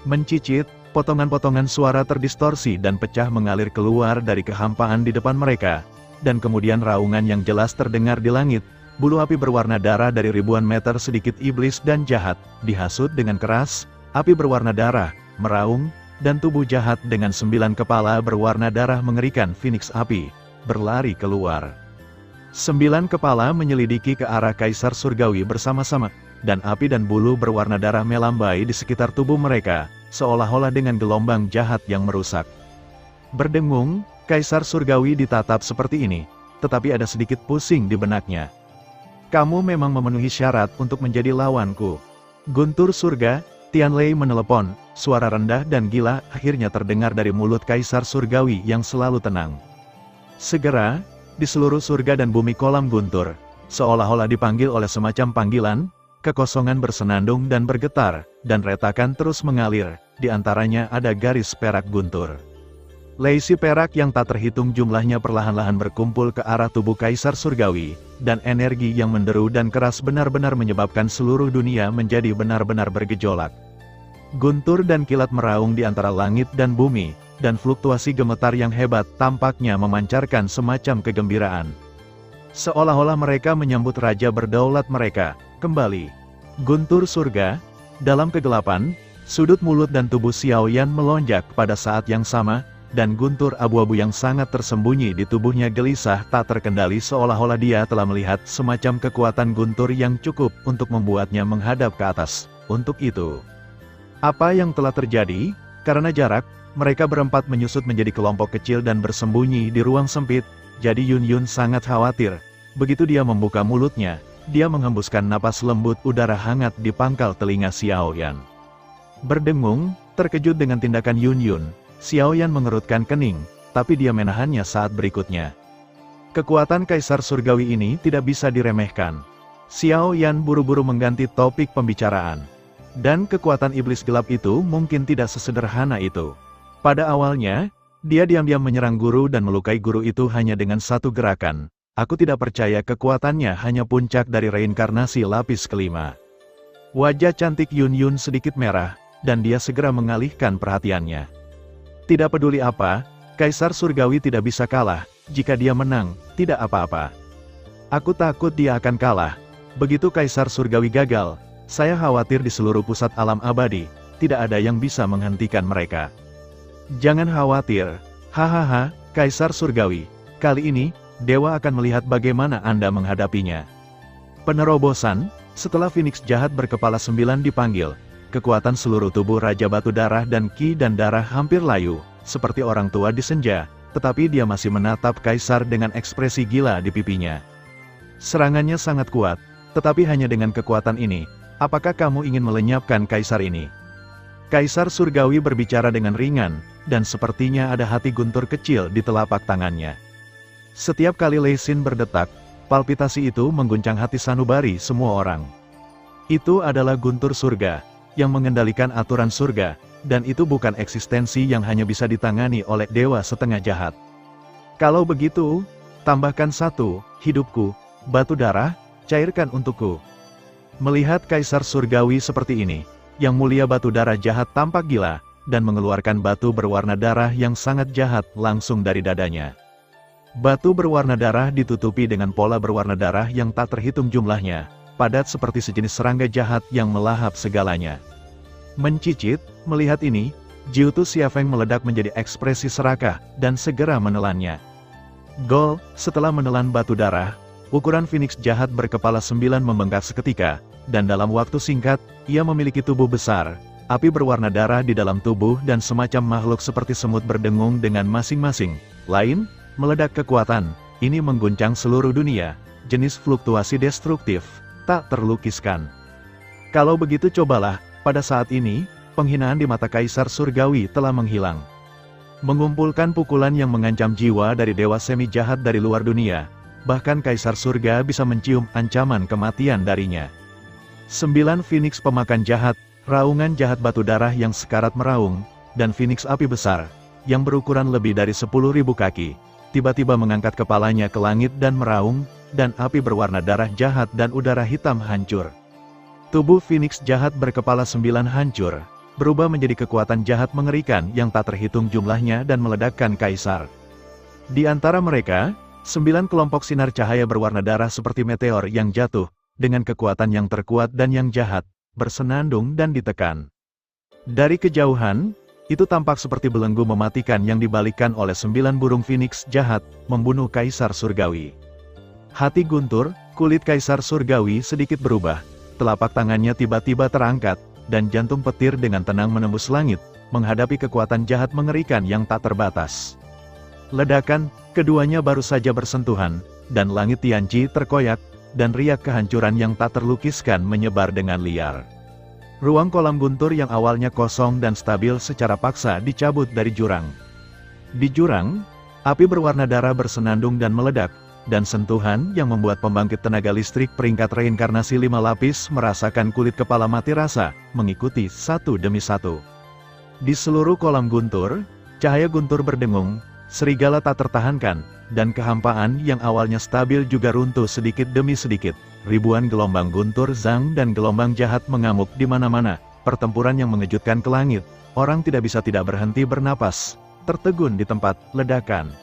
Mencicit, potongan-potongan suara terdistorsi dan pecah mengalir keluar dari kehampaan di depan mereka, dan kemudian raungan yang jelas terdengar di langit. Bulu api berwarna darah dari ribuan meter sedikit iblis dan jahat, dihasut dengan keras, api berwarna darah, meraung, dan tubuh jahat dengan 9 kepala berwarna darah mengerikan Phoenix api, berlari keluar. 9 kepala menyelidiki ke arah Kaisar Surgawi bersama-sama, dan api dan bulu berwarna darah melambai di sekitar tubuh mereka, seolah-olah dengan gelombang jahat yang merusak. Berdengung, Kaisar Surgawi ditatap seperti ini, tetapi ada sedikit pusing di benaknya. Kamu memang memenuhi syarat untuk menjadi lawanku. Guntur surga, Tianlei menelepon, suara rendah dan gila akhirnya terdengar dari mulut Kaisar Surgawi yang selalu tenang. Segera, di seluruh surga dan bumi kolam guntur, seolah-olah dipanggil oleh semacam panggilan, kekosongan bersenandung dan bergetar, dan retakan terus mengalir, di antaranya ada garis perak guntur. Leisi perak yang tak terhitung jumlahnya perlahan-lahan berkumpul ke arah tubuh Kaisar Surgawi, dan energi yang menderu dan keras benar-benar menyebabkan seluruh dunia menjadi benar-benar bergejolak. Guntur dan kilat meraung di antara langit dan bumi, dan fluktuasi gemetar yang hebat tampaknya memancarkan semacam kegembiraan. Seolah-olah mereka menyambut Raja berdaulat mereka, kembali. Guntur surga, dalam kegelapan, sudut mulut dan tubuh Xiao Yan melonjak pada saat yang sama, dan guntur abu-abu yang sangat tersembunyi di tubuhnya gelisah tak terkendali seolah-olah dia telah melihat semacam kekuatan guntur yang cukup untuk membuatnya menghadap ke atas. Untuk itu, apa yang telah terjadi? Karena jarak, mereka berempat menyusut menjadi kelompok kecil dan bersembunyi di ruang sempit, jadi Yun Yun sangat khawatir. Begitu dia membuka mulutnya, dia menghembuskan napas lembut udara hangat di pangkal telinga Xiao Yan. Berdengung, terkejut dengan tindakan Yun Yun, Xiao Yan mengerutkan kening, tapi dia menahannya saat berikutnya. Kekuatan Kaisar Surgawi ini tidak bisa diremehkan. Xiao Yan buru-buru mengganti topik pembicaraan. Dan kekuatan iblis gelap itu mungkin tidak sesederhana itu. Pada awalnya, dia diam-diam menyerang guru dan melukai guru itu hanya dengan satu gerakan. Aku tidak percaya kekuatannya hanya puncak dari reinkarnasi lapis kelima. Wajah cantik Yun Yun sedikit merah, dan dia segera mengalihkan perhatiannya. Tidak peduli apa, Kaisar Surgawi tidak bisa kalah, jika dia menang, tidak apa-apa. Aku takut dia akan kalah. Begitu Kaisar Surgawi gagal, saya khawatir di seluruh pusat alam abadi, tidak ada yang bisa menghentikan mereka. Jangan khawatir, hahaha, Kaisar Surgawi. Kali ini, Dewa akan melihat bagaimana Anda menghadapinya. Penerobosan, setelah Phoenix jahat berkepala 9 dipanggil, kekuatan seluruh tubuh Raja Batu Darah dan Ki dan Darah hampir layu, seperti orang tua di senja, tetapi dia masih menatap Kaisar dengan ekspresi gila di pipinya. Serangannya sangat kuat, tetapi hanya dengan kekuatan ini, apakah kamu ingin melenyapkan Kaisar ini? Kaisar Surgawi berbicara dengan ringan, dan sepertinya ada hati guntur kecil di telapak tangannya. Setiap kali Lei Xin berdetak, palpitasi itu mengguncang hati sanubari semua orang. Itu adalah guntur surga, yang mengendalikan aturan surga, dan itu bukan eksistensi yang hanya bisa ditangani oleh dewa setengah jahat. Kalau begitu, tambahkan satu, hidupku, Batu Darah, cairkan untukku. Melihat Kaisar Surgawi seperti ini, Yang Mulia Batu Darah jahat tampak gila, dan mengeluarkan batu berwarna darah yang sangat jahat langsung dari dadanya. Batu berwarna darah ditutupi dengan pola berwarna darah yang tak terhitung jumlahnya, padat seperti sejenis serangga jahat yang melahap segalanya. Mencicit, melihat ini, Jiutu Xiafeng meledak menjadi ekspresi serakah, dan segera menelannya. Gol, setelah menelan batu darah, ukuran Phoenix jahat berkepala 9 membengkak seketika, dan dalam waktu singkat, ia memiliki tubuh besar, api berwarna darah di dalam tubuh dan semacam makhluk seperti semut berdengung dengan masing-masing lain, meledak kekuatan, ini mengguncang seluruh dunia, jenis fluktuasi destruktif, tak terlukiskan. Kalau begitu cobalah, pada saat ini, penghinaan di mata Kaisar Surgawi telah menghilang. Mengumpulkan pukulan yang mengancam jiwa dari dewa semi jahat dari luar dunia, bahkan Kaisar Surga bisa mencium ancaman kematian darinya. 9 Phoenix pemakan jahat, raungan jahat batu darah yang sekarat meraung, dan Phoenix api besar, yang berukuran lebih dari 10.000 kaki, tiba-tiba mengangkat kepalanya ke langit dan meraung, dan api berwarna darah jahat dan udara hitam hancur. Tubuh Phoenix jahat berkepala 9 hancur, berubah menjadi kekuatan jahat mengerikan yang tak terhitung jumlahnya dan meledakkan Kaisar. Di antara mereka, 9 kelompok sinar cahaya berwarna darah seperti meteor yang jatuh, dengan kekuatan yang terkuat dan yang jahat, bersenandung dan ditekan. Dari kejauhan, itu tampak seperti belenggu mematikan yang dibalikkan oleh 9 burung Phoenix jahat, membunuh Kaisar Surgawi. Hati guntur, kulit Kaisar Surgawi sedikit berubah, telapak tangannya tiba-tiba terangkat, dan jantung petir dengan tenang menembus langit, menghadapi kekuatan jahat mengerikan yang tak terbatas. Ledakan, keduanya baru saja bersentuhan, dan langit Tianqi terkoyak, dan riak kehancuran yang tak terlukiskan menyebar dengan liar. Ruang kolam guntur yang awalnya kosong dan stabil secara paksa dicabut dari jurang. Di jurang, api berwarna darah bersenandung dan meledak, dan sentuhan yang membuat pembangkit tenaga listrik peringkat reinkarnasi 5 lapis merasakan kulit kepala mati rasa, mengikuti satu demi satu. Di seluruh kolam guntur, cahaya guntur berdengung, serigala tak tertahankan, dan kehampaan yang awalnya stabil juga runtuh sedikit demi sedikit. Ribuan gelombang guntur zang dan gelombang jahat mengamuk di mana-mana, pertempuran yang mengejutkan ke langit, orang tidak bisa tidak berhenti bernapas, tertegun di tempat, ledakan.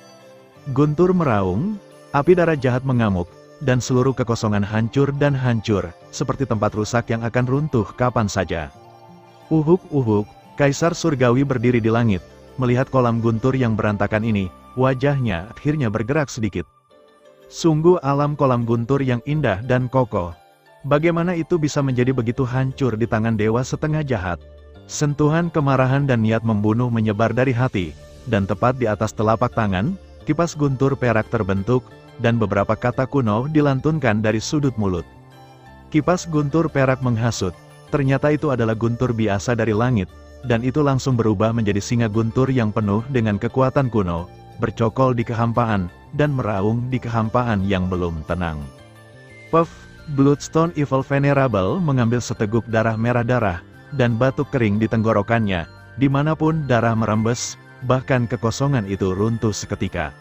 Guntur meraung, api darah jahat mengamuk, dan seluruh kekosongan hancur dan hancur, seperti tempat rusak yang akan runtuh kapan saja. Uhuk-uhuk, Kaisar Surgawi berdiri di langit, melihat kolam guntur yang berantakan ini, wajahnya akhirnya bergerak sedikit. Sungguh alam kolam guntur yang indah dan kokoh. Bagaimana itu bisa menjadi begitu hancur di tangan dewa setengah jahat? Sentuhan kemarahan dan niat membunuh menyebar dari hati, dan tepat di atas telapak tangan, kipas guntur perak terbentuk, dan beberapa kata kuno dilantunkan dari sudut mulut. Kipas guntur perak menghasut, ternyata itu adalah guntur biasa dari langit, dan itu langsung berubah menjadi singa guntur yang penuh dengan kekuatan kuno, bercokol di kehampaan, dan meraung di kehampaan yang belum tenang. Puff, Bloodstone Evil Venerable mengambil seteguk darah merah darah, dan batuk kering di tenggorokannya, dimanapun darah merembes, bahkan kekosongan itu runtuh seketika.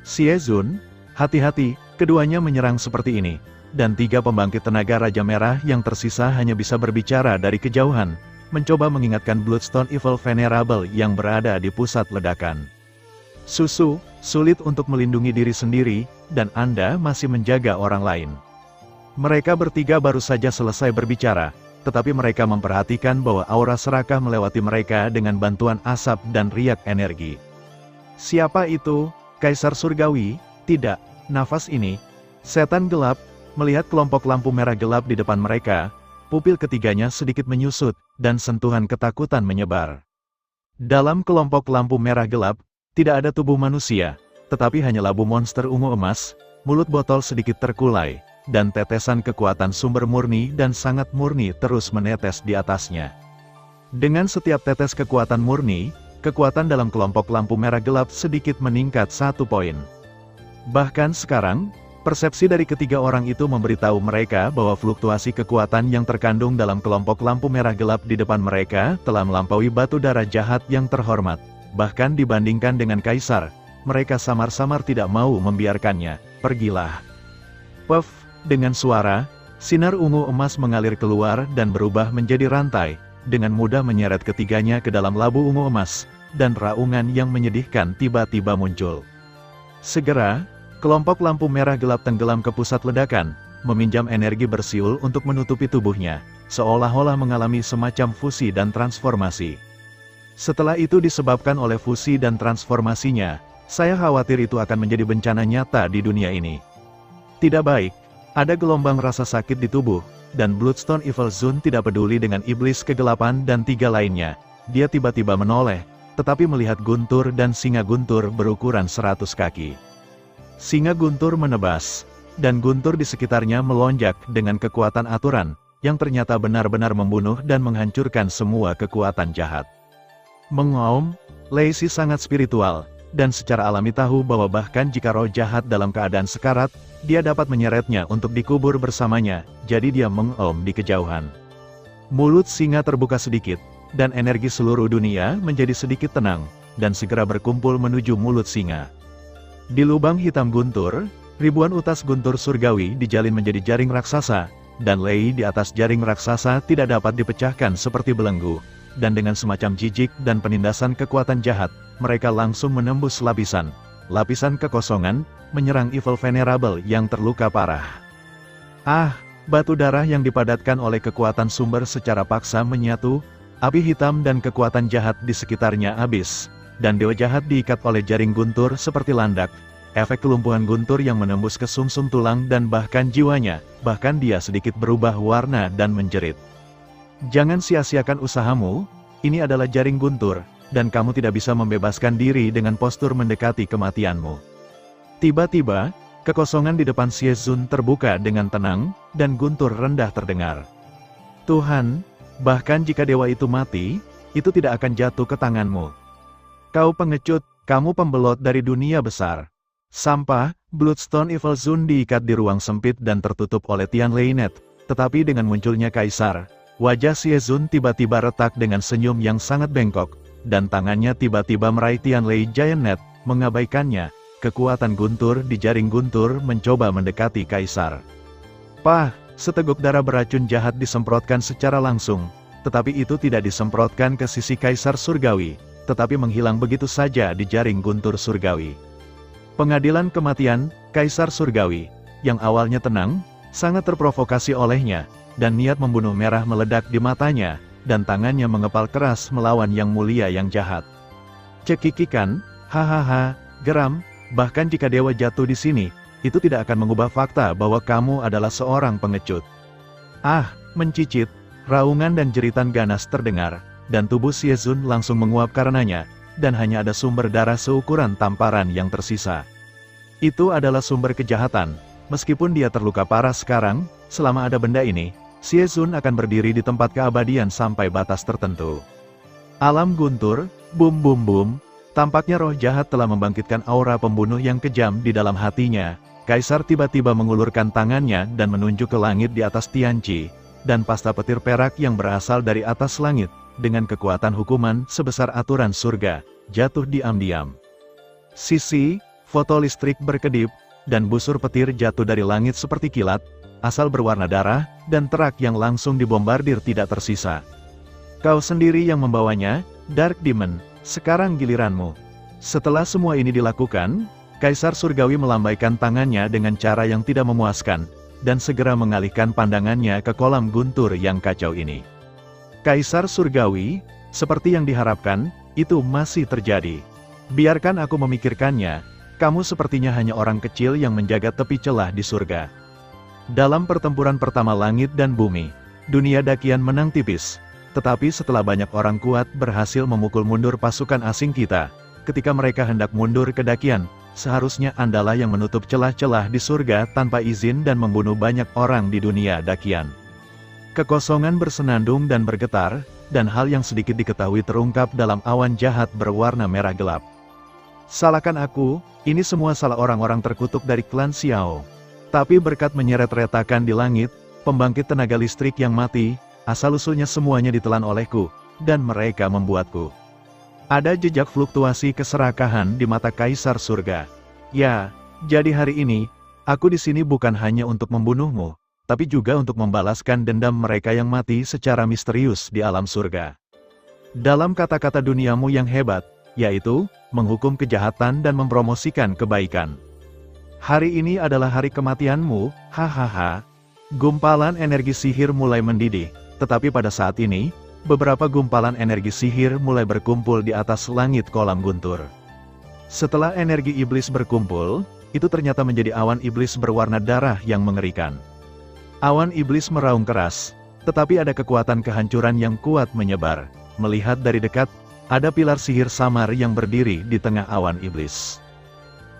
Xie Zun, hati-hati, keduanya menyerang seperti ini, dan 3 pembangkit tenaga Raja Merah yang tersisa hanya bisa berbicara dari kejauhan, mencoba mengingatkan Bloodstone Evil Venerable yang berada di pusat ledakan. Sulit untuk melindungi diri sendiri, dan Anda masih menjaga orang lain. Mereka bertiga baru saja selesai berbicara, tetapi mereka memperhatikan bahwa aura serakah melewati mereka dengan bantuan asap dan riak energi. Siapa itu? Kaisar Surgawi? Tidak, nafas ini. Setan gelap, melihat kelompok lampu merah gelap di depan mereka, pupil ketiganya sedikit menyusut, dan sentuhan ketakutan menyebar. Dalam kelompok lampu merah gelap, tidak ada tubuh manusia, tetapi hanya labu monster ungu emas, mulut botol sedikit terkulai, dan tetesan kekuatan sumber murni dan sangat murni terus menetes di atasnya. Dengan setiap tetes kekuatan murni, kekuatan dalam kelompok lampu merah gelap sedikit meningkat 1 poin. Bahkan sekarang, persepsi dari ketiga orang itu memberitahu mereka bahwa fluktuasi kekuatan yang terkandung dalam kelompok lampu merah gelap di depan mereka telah melampaui batu dara jahat yang terhormat. Bahkan dibandingkan dengan Kaisar, mereka samar-samar tidak mau membiarkannya. Pergilah. Puff, dengan suara, sinar ungu emas mengalir keluar dan berubah menjadi rantai, dengan mudah menyeret ketiganya ke dalam labu ungu emas, dan raungan yang menyedihkan tiba-tiba muncul. Segera, kelompok lampu merah gelap tenggelam ke pusat ledakan, meminjam energi bersiul untuk menutupi tubuhnya, seolah-olah mengalami semacam fusi dan transformasi. Setelah itu disebabkan oleh fusi dan transformasinya, saya khawatir itu akan menjadi bencana nyata di dunia ini. Tidak baik, ada gelombang rasa sakit di tubuh, dan Bloodstone Evil Zone tidak peduli dengan iblis kegelapan dan 3 lainnya. Dia tiba-tiba menoleh, tetapi melihat Guntur dan singa Guntur berukuran 100 kaki. Singa Guntur menebas, dan Guntur di sekitarnya melonjak dengan kekuatan aturan, yang ternyata benar-benar membunuh dan menghancurkan semua kekuatan jahat. Mengaum, Lacey sangat spiritual, dan secara alami tahu bahwa bahkan jika roh jahat dalam keadaan sekarat, dia dapat menyeretnya untuk dikubur bersamanya, jadi dia mengaum di kejauhan. Mulut singa terbuka sedikit, dan energi seluruh dunia menjadi sedikit tenang, dan segera berkumpul menuju mulut singa. Di lubang hitam Guntur, ribuan utas Guntur surgawi dijalin menjadi jaring raksasa, dan Lei di atas jaring raksasa tidak dapat dipecahkan seperti belenggu. Dan dengan semacam jijik dan penindasan kekuatan jahat, mereka langsung menembus lapisan kekosongan, menyerang Evil Venerable yang terluka parah. Batu darah yang dipadatkan oleh kekuatan sumber secara paksa menyatu, api hitam dan kekuatan jahat di sekitarnya habis, dan dewa jahat diikat oleh jaring Guntur seperti landak, efek kelumpuhan Guntur yang menembus ke sumsum tulang dan bahkan jiwanya, bahkan dia sedikit berubah warna dan menjerit. Jangan sia-siakan usahamu, ini adalah jaring Guntur, dan kamu tidak bisa membebaskan diri dengan postur mendekati kematianmu. Tiba-tiba, kekosongan di depan Xie Zun terbuka dengan tenang, dan Guntur rendah terdengar. Tuhan, bahkan jika dewa itu mati, itu tidak akan jatuh ke tanganmu. Kau pengecut, kamu pembelot dari dunia besar. Sampah, Bloodstone Evil Zone diikat di ruang sempit dan tertutup oleh Tian Lei Net, tetapi dengan munculnya Kaisar, wajah Xie Zun tiba-tiba retak dengan senyum yang sangat bengkok, dan tangannya tiba-tiba meraih Tian Lei Giant Net, mengabaikannya. Kekuatan Guntur di jaring Guntur mencoba mendekati Kaisar. Seteguk darah beracun jahat disemprotkan secara langsung, tetapi itu tidak disemprotkan ke sisi Kaisar Surgawi, tetapi menghilang begitu saja di jaring Guntur Surgawi. Pengadilan kematian, Kaisar Surgawi, yang awalnya tenang, sangat terprovokasi olehnya, dan niat membunuh merah meledak di matanya, dan tangannya mengepal keras melawan yang mulia yang jahat. Cekikikan, hahaha, geram, bahkan jika dewa jatuh di sini, itu tidak akan mengubah fakta bahwa kamu adalah seorang pengecut. Mencicit, raungan dan jeritan ganas terdengar, dan tubuh Xie Zun langsung menguap karenanya, dan hanya ada sumber darah seukuran tamparan yang tersisa. Itu adalah sumber kejahatan, meskipun dia terluka parah sekarang, selama ada benda ini, Xie Zun akan berdiri di tempat keabadian sampai batas tertentu. Alam Guntur, bum bum bum, tampaknya roh jahat telah membangkitkan aura pembunuh yang kejam di dalam hatinya. Kaisar tiba-tiba mengulurkan tangannya dan menunjuk ke langit di atas Tianqi, dan pasta petir perak yang berasal dari atas langit, dengan kekuatan hukuman sebesar aturan surga, jatuh diam-diam. Sisi, foto listrik berkedip, dan busur petir jatuh dari langit seperti kilat, asal berwarna darah, dan terak yang langsung dibombardir tidak tersisa. Kau sendiri yang membawanya, Dark Demon, sekarang giliranmu. Setelah semua ini dilakukan, Kaisar Surgawi melambaikan tangannya dengan cara yang tidak memuaskan, dan segera mengalihkan pandangannya ke kolam guntur yang kacau ini. Kaisar Surgawi, seperti yang diharapkan, itu masih terjadi. Biarkan aku memikirkannya, kamu sepertinya hanya orang kecil yang menjaga tepi celah di surga. Dalam pertempuran pertama langit dan bumi, dunia Dakian menang tipis, tetapi setelah banyak orang kuat berhasil memukul mundur pasukan asing kita, ketika mereka hendak mundur ke Dakian, seharusnya Andalah yang menutup celah-celah di surga tanpa izin dan membunuh banyak orang di dunia Dakian. Kekosongan bersenandung dan bergetar, dan hal yang sedikit diketahui terungkap dalam awan jahat berwarna merah gelap. Salahkan aku, ini semua salah orang-orang terkutuk dari klan Xiao. Tapi berkat menyeret retakan di langit, pembangkit tenaga listrik yang mati, asal-usulnya semuanya ditelan olehku, dan mereka membuatku. Ada jejak fluktuasi keserakahan di mata Kaisar Surga. Ya, jadi hari ini, aku di sini bukan hanya untuk membunuhmu, tapi juga untuk membalaskan dendam mereka yang mati secara misterius di alam surga. Dalam kata-kata duniamu yang hebat, yaitu, menghukum kejahatan dan mempromosikan kebaikan. Hari ini adalah hari kematianmu, hahaha. Gumpalan energi sihir mulai mendidih, tetapi pada saat ini, beberapa gumpalan energi sihir mulai berkumpul di atas langit kolam guntur. Setelah energi iblis berkumpul, itu ternyata menjadi awan iblis berwarna darah yang mengerikan. Awan iblis meraung keras, tetapi ada kekuatan kehancuran yang kuat menyebar. Melihat dari dekat, ada pilar sihir samar yang berdiri di tengah awan iblis.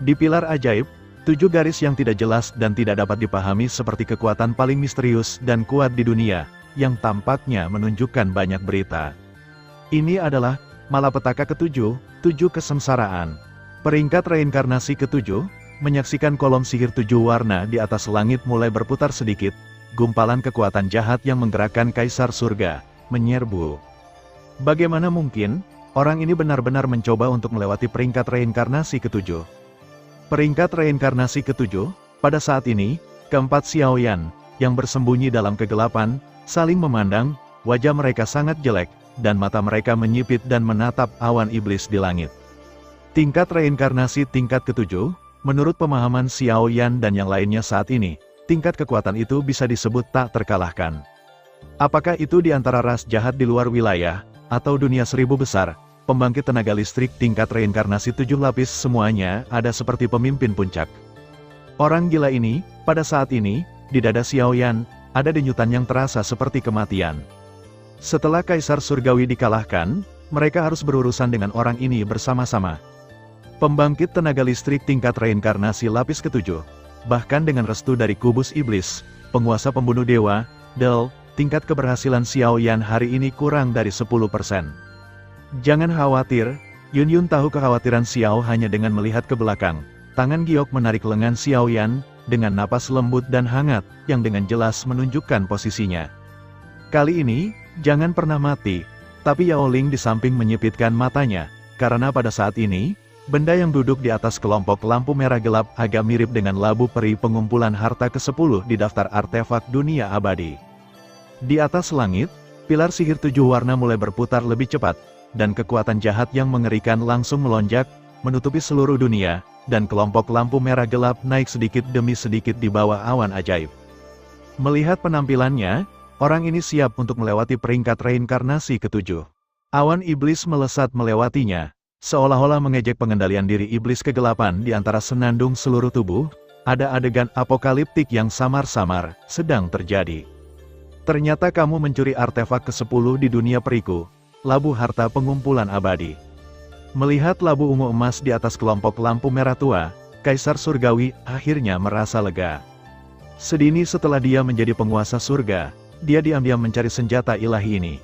Di pilar ajaib, 7 garis yang tidak jelas dan tidak dapat dipahami seperti kekuatan paling misterius dan kuat di dunia, yang tampaknya menunjukkan banyak berita. Ini adalah malapetaka ke-7, 7 kesengsaraan. Peringkat reinkarnasi ke-7, menyaksikan kolom sihir 7 warna di atas langit mulai berputar sedikit, gumpalan kekuatan jahat yang menggerakkan Kaisar Surga, menyerbu. Bagaimana mungkin, orang ini benar-benar mencoba untuk melewati peringkat reinkarnasi ke-7? Peringkat reinkarnasi ke-7, pada saat ini, keempat Xiaoyan, yang bersembunyi dalam kegelapan, saling memandang, wajah mereka sangat jelek, dan mata mereka menyipit dan menatap awan iblis di langit. Tingkat reinkarnasi tingkat ke-7, menurut pemahaman Xiaoyan dan yang lainnya saat ini, tingkat kekuatan itu bisa disebut tak terkalahkan. Apakah itu di antara ras jahat di luar wilayah, atau dunia 1000 besar? Pembangkit tenaga listrik tingkat reinkarnasi 7 lapis semuanya ada seperti pemimpin puncak. Orang gila ini, pada saat ini, di dada Xiaoyan, ada denyutan yang terasa seperti kematian. Setelah Kaisar Surgawi dikalahkan, mereka harus berurusan dengan orang ini bersama-sama. Pembangkit tenaga listrik tingkat reinkarnasi lapis ke-7, bahkan dengan restu dari kubus iblis, penguasa pembunuh dewa, Del, tingkat keberhasilan Xiaoyan hari ini kurang dari 10%. Jangan khawatir, Yun Yun tahu kekhawatiran Xiao hanya dengan melihat ke belakang. Tangan Giok menarik lengan Xiaoyan, dengan napas lembut dan hangat, yang dengan jelas menunjukkan posisinya. Kali ini, jangan pernah mati, tapi Yao Ling di samping menyipitkan matanya, karena pada saat ini, benda yang duduk di atas kelompok lampu merah gelap agak mirip dengan labu peri pengumpulan harta ke-10 di daftar artefak dunia abadi. Di atas langit, pilar sihir 7 warna mulai berputar lebih cepat, dan kekuatan jahat yang mengerikan langsung melonjak, menutupi seluruh dunia, dan kelompok lampu merah gelap naik sedikit demi sedikit di bawah awan ajaib. Melihat penampilannya, orang ini siap untuk melewati peringkat reinkarnasi ke-7. Awan iblis melesat melewatinya, seolah-olah mengejek pengendalian diri iblis kegelapan di antara senandung seluruh tubuh. Ada adegan apokaliptik yang samar-samar sedang terjadi. Ternyata kamu mencuri artefak ke-10 di dunia periku, labu harta pengumpulan abadi. Melihat labu ungu emas di atas kelompok lampu merah tua, Kaisar Surgawi akhirnya merasa lega. Sedini setelah dia menjadi penguasa surga, dia diam-diam mencari senjata ilahi ini.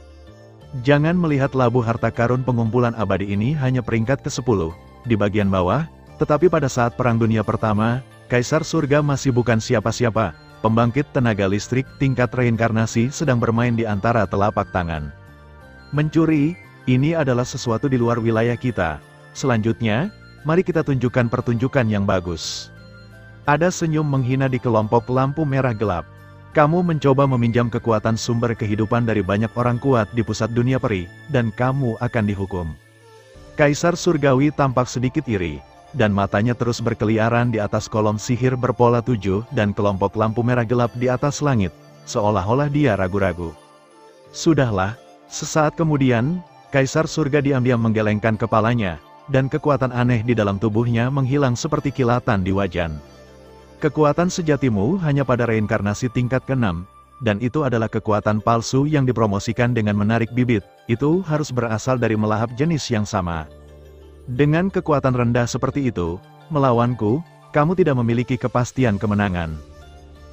Jangan melihat labu harta karun pengumpulan abadi ini hanya peringkat ke-10, di bagian bawah, tetapi pada saat Perang Dunia Pertama, Kaisar Surga masih bukan siapa-siapa, pembangkit tenaga listrik tingkat reinkarnasi sedang bermain di antara telapak tangan. Mencuri, ini adalah sesuatu di luar wilayah kita. Selanjutnya, mari kita tunjukkan pertunjukan yang bagus. Ada senyum menghina di kelompok lampu merah gelap. Kamu mencoba meminjam kekuatan sumber kehidupan dari banyak orang kuat di pusat dunia peri, dan kamu akan dihukum. Kaisar Surgawi tampak sedikit iri, dan matanya terus berkeliaran di atas kolom sihir berpola 7 dan kelompok lampu merah gelap di atas langit, seolah-olah dia ragu-ragu. Sudahlah, sesaat kemudian, Kaisar Surga diam-diam menggelengkan kepalanya, dan kekuatan aneh di dalam tubuhnya menghilang seperti kilatan di wajan. Kekuatan sejatimu hanya pada reinkarnasi tingkat ke-6, dan itu adalah kekuatan palsu yang dipromosikan dengan menarik bibit, itu harus berasal dari melahap jenis yang sama. Dengan kekuatan rendah seperti itu, melawanku, kamu tidak memiliki kepastian kemenangan.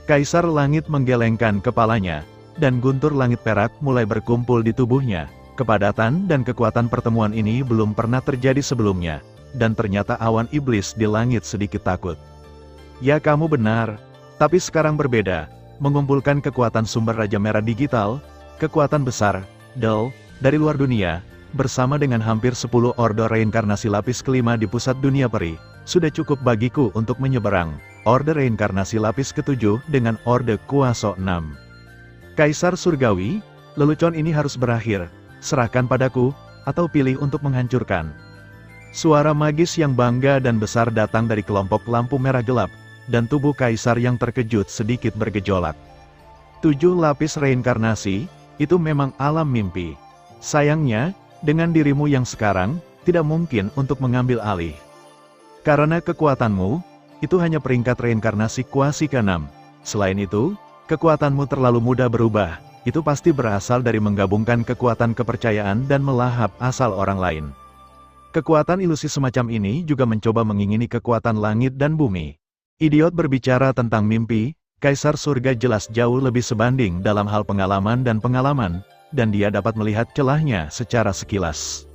Kaisar Langit menggelengkan kepalanya, dan guntur langit perak mulai berkumpul di tubuhnya. Kepadatan dan kekuatan pertemuan ini belum pernah terjadi sebelumnya, dan ternyata awan iblis di langit sedikit takut. Ya, kamu benar, tapi sekarang berbeda. Mengumpulkan kekuatan sumber Raja Merah Digital, kekuatan besar, Del, dari luar dunia, bersama dengan hampir 10 ordo reinkarnasi lapis kelima di pusat dunia peri, sudah cukup bagiku untuk menyeberang orde reinkarnasi lapis ke-7 dengan orde kuasa 6. Kaisar Surgawi, lelucon ini harus berakhir, serahkan padaku, atau pilih untuk menghancurkan. Suara magis yang bangga dan besar datang dari kelompok lampu merah gelap, dan tubuh Kaisar yang terkejut sedikit bergejolak. 7 lapis reinkarnasi, itu memang alam mimpi. Sayangnya, dengan dirimu yang sekarang, tidak mungkin untuk mengambil alih. Karena kekuatanmu, itu hanya peringkat reinkarnasi kuasi ke-6. Selain itu, kekuatanmu terlalu mudah berubah, itu pasti berasal dari menggabungkan kekuatan kepercayaan dan melahap asal orang lain. Kekuatan ilusi semacam ini juga mencoba mengingini kekuatan langit dan bumi. Idiot berbicara tentang mimpi, Kaisar Surga jelas jauh lebih sebanding dalam hal pengalaman, dan dia dapat melihat celahnya secara sekilas.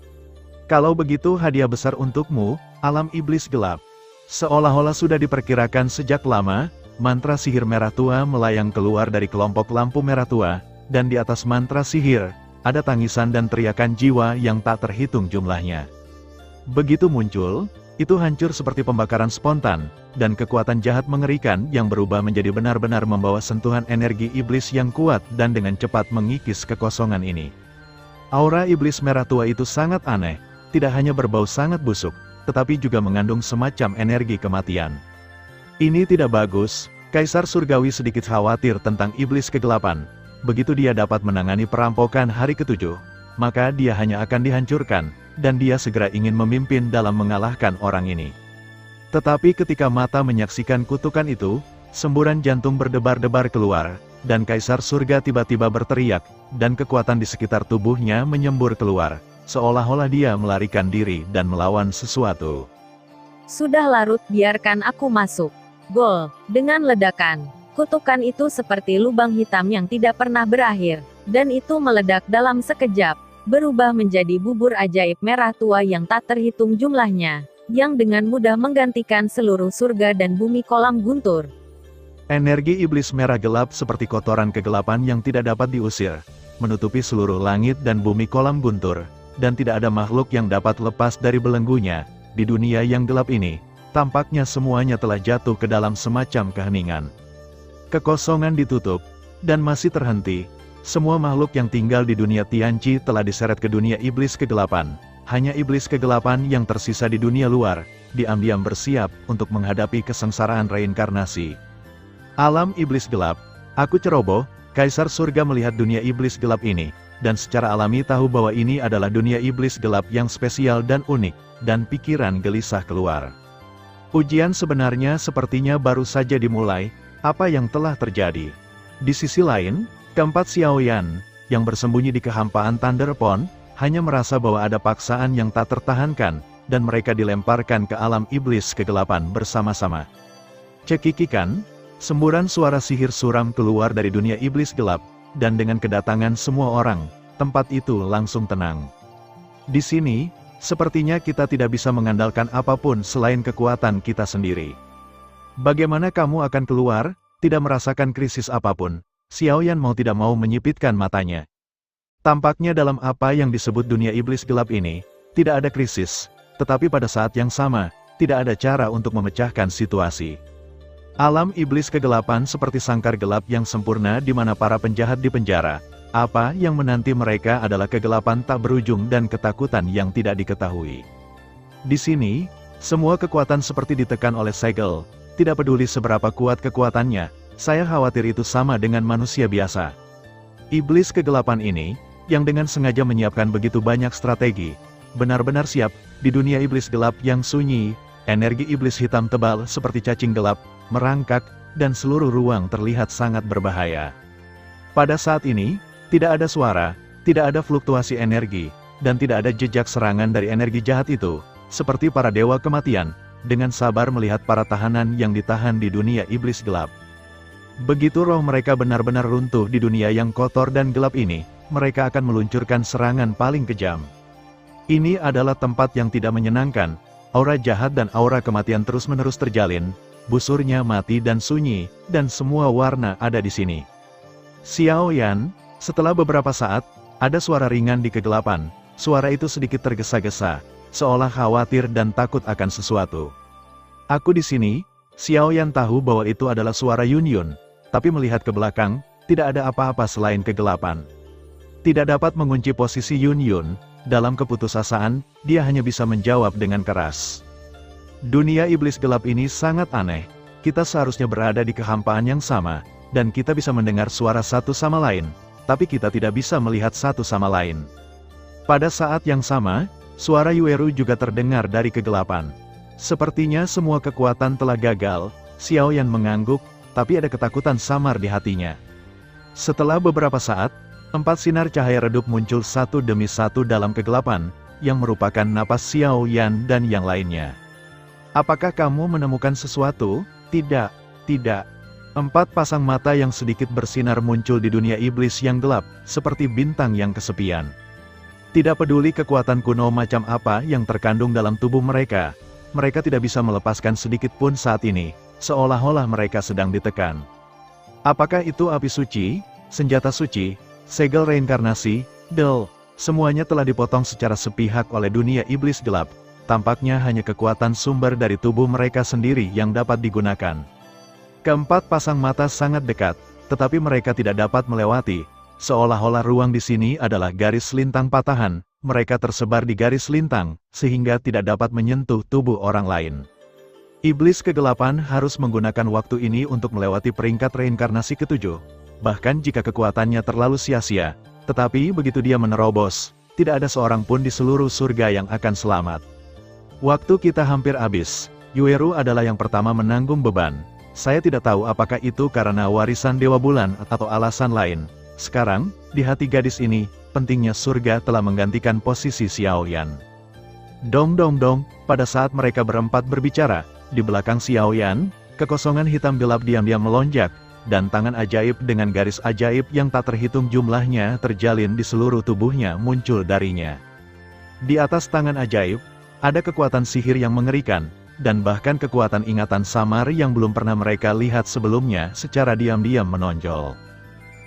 Kalau begitu hadiah besar untukmu, alam iblis gelap. Seolah-olah sudah diperkirakan sejak lama, mantra sihir merah tua melayang keluar dari kelompok lampu merah tua, dan di atas mantra sihir, ada tangisan dan teriakan jiwa yang tak terhitung jumlahnya. Begitu muncul, itu hancur seperti pembakaran spontan, dan kekuatan jahat mengerikan yang berubah menjadi benar-benar membawa sentuhan energi iblis yang kuat dan dengan cepat mengikis kekosongan ini. Aura iblis merah tua itu sangat aneh, tidak hanya berbau sangat busuk, tetapi juga mengandung semacam energi kematian. Ini tidak bagus, Kaisar Surgawi sedikit khawatir tentang iblis kegelapan. Begitu dia dapat menangani perampokan hari ke-7, maka dia hanya akan dihancurkan, dan dia segera ingin memimpin dalam mengalahkan orang ini. Tetapi ketika mata menyaksikan kutukan itu, semburan jantung berdebar-debar keluar, dan Kaisar Surga tiba-tiba berteriak, dan kekuatan di sekitar tubuhnya menyembur keluar, seolah-olah dia melarikan diri dan melawan sesuatu. Sudah larut, biarkan aku masuk. Gol, dengan ledakan. Kutukan itu seperti lubang hitam yang tidak pernah berakhir, dan itu meledak dalam sekejap, berubah menjadi bubur ajaib merah tua yang tak terhitung jumlahnya, yang dengan mudah menggantikan seluruh surga dan bumi kolam guntur. Energi iblis merah gelap seperti kotoran kegelapan yang tidak dapat diusir, menutupi seluruh langit dan bumi kolam guntur, dan tidak ada makhluk yang dapat lepas dari belenggunya. Di dunia yang gelap ini, tampaknya semuanya telah jatuh ke dalam semacam keheningan. Kekosongan ditutup, dan masih terhenti. Semua makhluk yang tinggal di dunia Tianqi telah diseret ke dunia iblis kegelapan. Hanya iblis kegelapan yang tersisa di dunia luar, diam-diam bersiap untuk menghadapi kesengsaraan reinkarnasi. Alam iblis gelap, aku ceroboh. Kaisar Surga melihat dunia iblis gelap ini, dan secara alami tahu bahwa ini adalah dunia iblis gelap yang spesial dan unik, dan pikiran gelisah keluar. Ujian sebenarnya sepertinya baru saja dimulai, apa yang telah terjadi. Di sisi lain, keempat Xiaoyan, yang bersembunyi di kehampaan Thunderpond, hanya merasa bahwa ada paksaan yang tak tertahankan, dan mereka dilemparkan ke alam iblis kegelapan bersama-sama. Cekikikan, semburan suara sihir suram keluar dari dunia iblis gelap, dan dengan kedatangan semua orang, tempat itu langsung tenang. Di sini, sepertinya kita tidak bisa mengandalkan apapun selain kekuatan kita sendiri. Bagaimana kamu akan keluar, tidak merasakan krisis apapun? Xiaoyan mau tidak mau menyipitkan matanya. Tampaknya dalam apa yang disebut dunia iblis gelap ini, tidak ada krisis, tetapi pada saat yang sama, tidak ada cara untuk memecahkan situasi. Alam iblis kegelapan seperti sangkar gelap yang sempurna di mana para penjahat dipenjara. Apa yang menanti mereka adalah kegelapan tak berujung dan ketakutan yang tidak diketahui. Di sini, semua kekuatan seperti ditekan oleh segel. Tidak peduli seberapa kuat kekuatannya, saya khawatir itu sama dengan manusia biasa. Iblis kegelapan ini, yang dengan sengaja menyiapkan begitu banyak strategi, benar-benar siap. Di dunia iblis gelap yang sunyi, energi iblis hitam tebal seperti cacing gelap, merangkak, dan seluruh ruang terlihat sangat berbahaya. Pada saat ini, tidak ada suara, tidak ada fluktuasi energi, dan tidak ada jejak serangan dari energi jahat itu, seperti para dewa kematian, dengan sabar melihat para tahanan yang ditahan di dunia iblis gelap. Begitu roh mereka benar-benar runtuh di dunia yang kotor dan gelap ini, mereka akan meluncurkan serangan paling kejam. Ini adalah tempat yang tidak menyenangkan, aura jahat dan aura kematian terus-menerus terjalin, busurnya mati dan sunyi, dan semua warna ada di sini. Xiao Yan, setelah beberapa saat, ada suara ringan di kegelapan, suara itu sedikit tergesa-gesa, seolah khawatir dan takut akan sesuatu. Aku di sini. Xiao Yan tahu bahwa itu adalah suara Yun Yun, tapi melihat ke belakang, tidak ada apa-apa selain kegelapan. Tidak dapat mengunci posisi Yun Yun, dalam keputusasaan, dia hanya bisa menjawab dengan keras. Dunia iblis gelap ini sangat aneh, kita seharusnya berada di kehampaan yang sama, dan kita bisa mendengar suara satu sama lain, tapi kita tidak bisa melihat satu sama lain. Pada saat yang sama, suara Yueru juga terdengar dari kegelapan. Sepertinya semua kekuatan telah gagal, Xiao Yan mengangguk, tapi ada ketakutan samar di hatinya. Setelah beberapa saat, 4 sinar cahaya redup muncul satu demi satu dalam kegelapan, yang merupakan napas Xiao Yan dan yang lainnya. Apakah kamu menemukan sesuatu? Tidak, tidak. 4 pasang mata yang sedikit bersinar muncul di dunia iblis yang gelap, seperti bintang yang kesepian. Tidak peduli kekuatan kuno macam apa yang terkandung dalam tubuh mereka, mereka tidak bisa melepaskan sedikit pun saat ini, seolah-olah mereka sedang ditekan. Apakah itu api suci, senjata suci, segel reinkarnasi, del, semuanya telah dipotong secara sepihak oleh dunia iblis gelap, tampaknya hanya kekuatan sumber dari tubuh mereka sendiri yang dapat digunakan. Keempat pasang mata sangat dekat, tetapi mereka tidak dapat melewati, seolah-olah ruang di sini adalah garis lintang patahan, mereka tersebar di garis lintang, sehingga tidak dapat menyentuh tubuh orang lain. Iblis kegelapan harus menggunakan waktu ini untuk melewati peringkat reinkarnasi ke-7. Bahkan jika kekuatannya terlalu sia-sia, tetapi begitu dia menerobos, tidak ada seorang pun di seluruh surga yang akan selamat. Waktu kita hampir habis, Yueru adalah yang pertama menanggung beban. Saya tidak tahu apakah itu karena warisan Dewa Bulan atau alasan lain. Sekarang, di hati gadis ini, pentingnya surga telah menggantikan posisi Xiao Yan. Dong dong dong, pada saat mereka berempat berbicara, di belakang Xiao Yan, kekosongan hitam gelap diam-diam melonjak, dan tangan ajaib dengan garis ajaib yang tak terhitung jumlahnya terjalin di seluruh tubuhnya muncul darinya. Di atas tangan ajaib, ada kekuatan sihir yang mengerikan, dan bahkan kekuatan ingatan samar yang belum pernah mereka lihat sebelumnya secara diam-diam menonjol.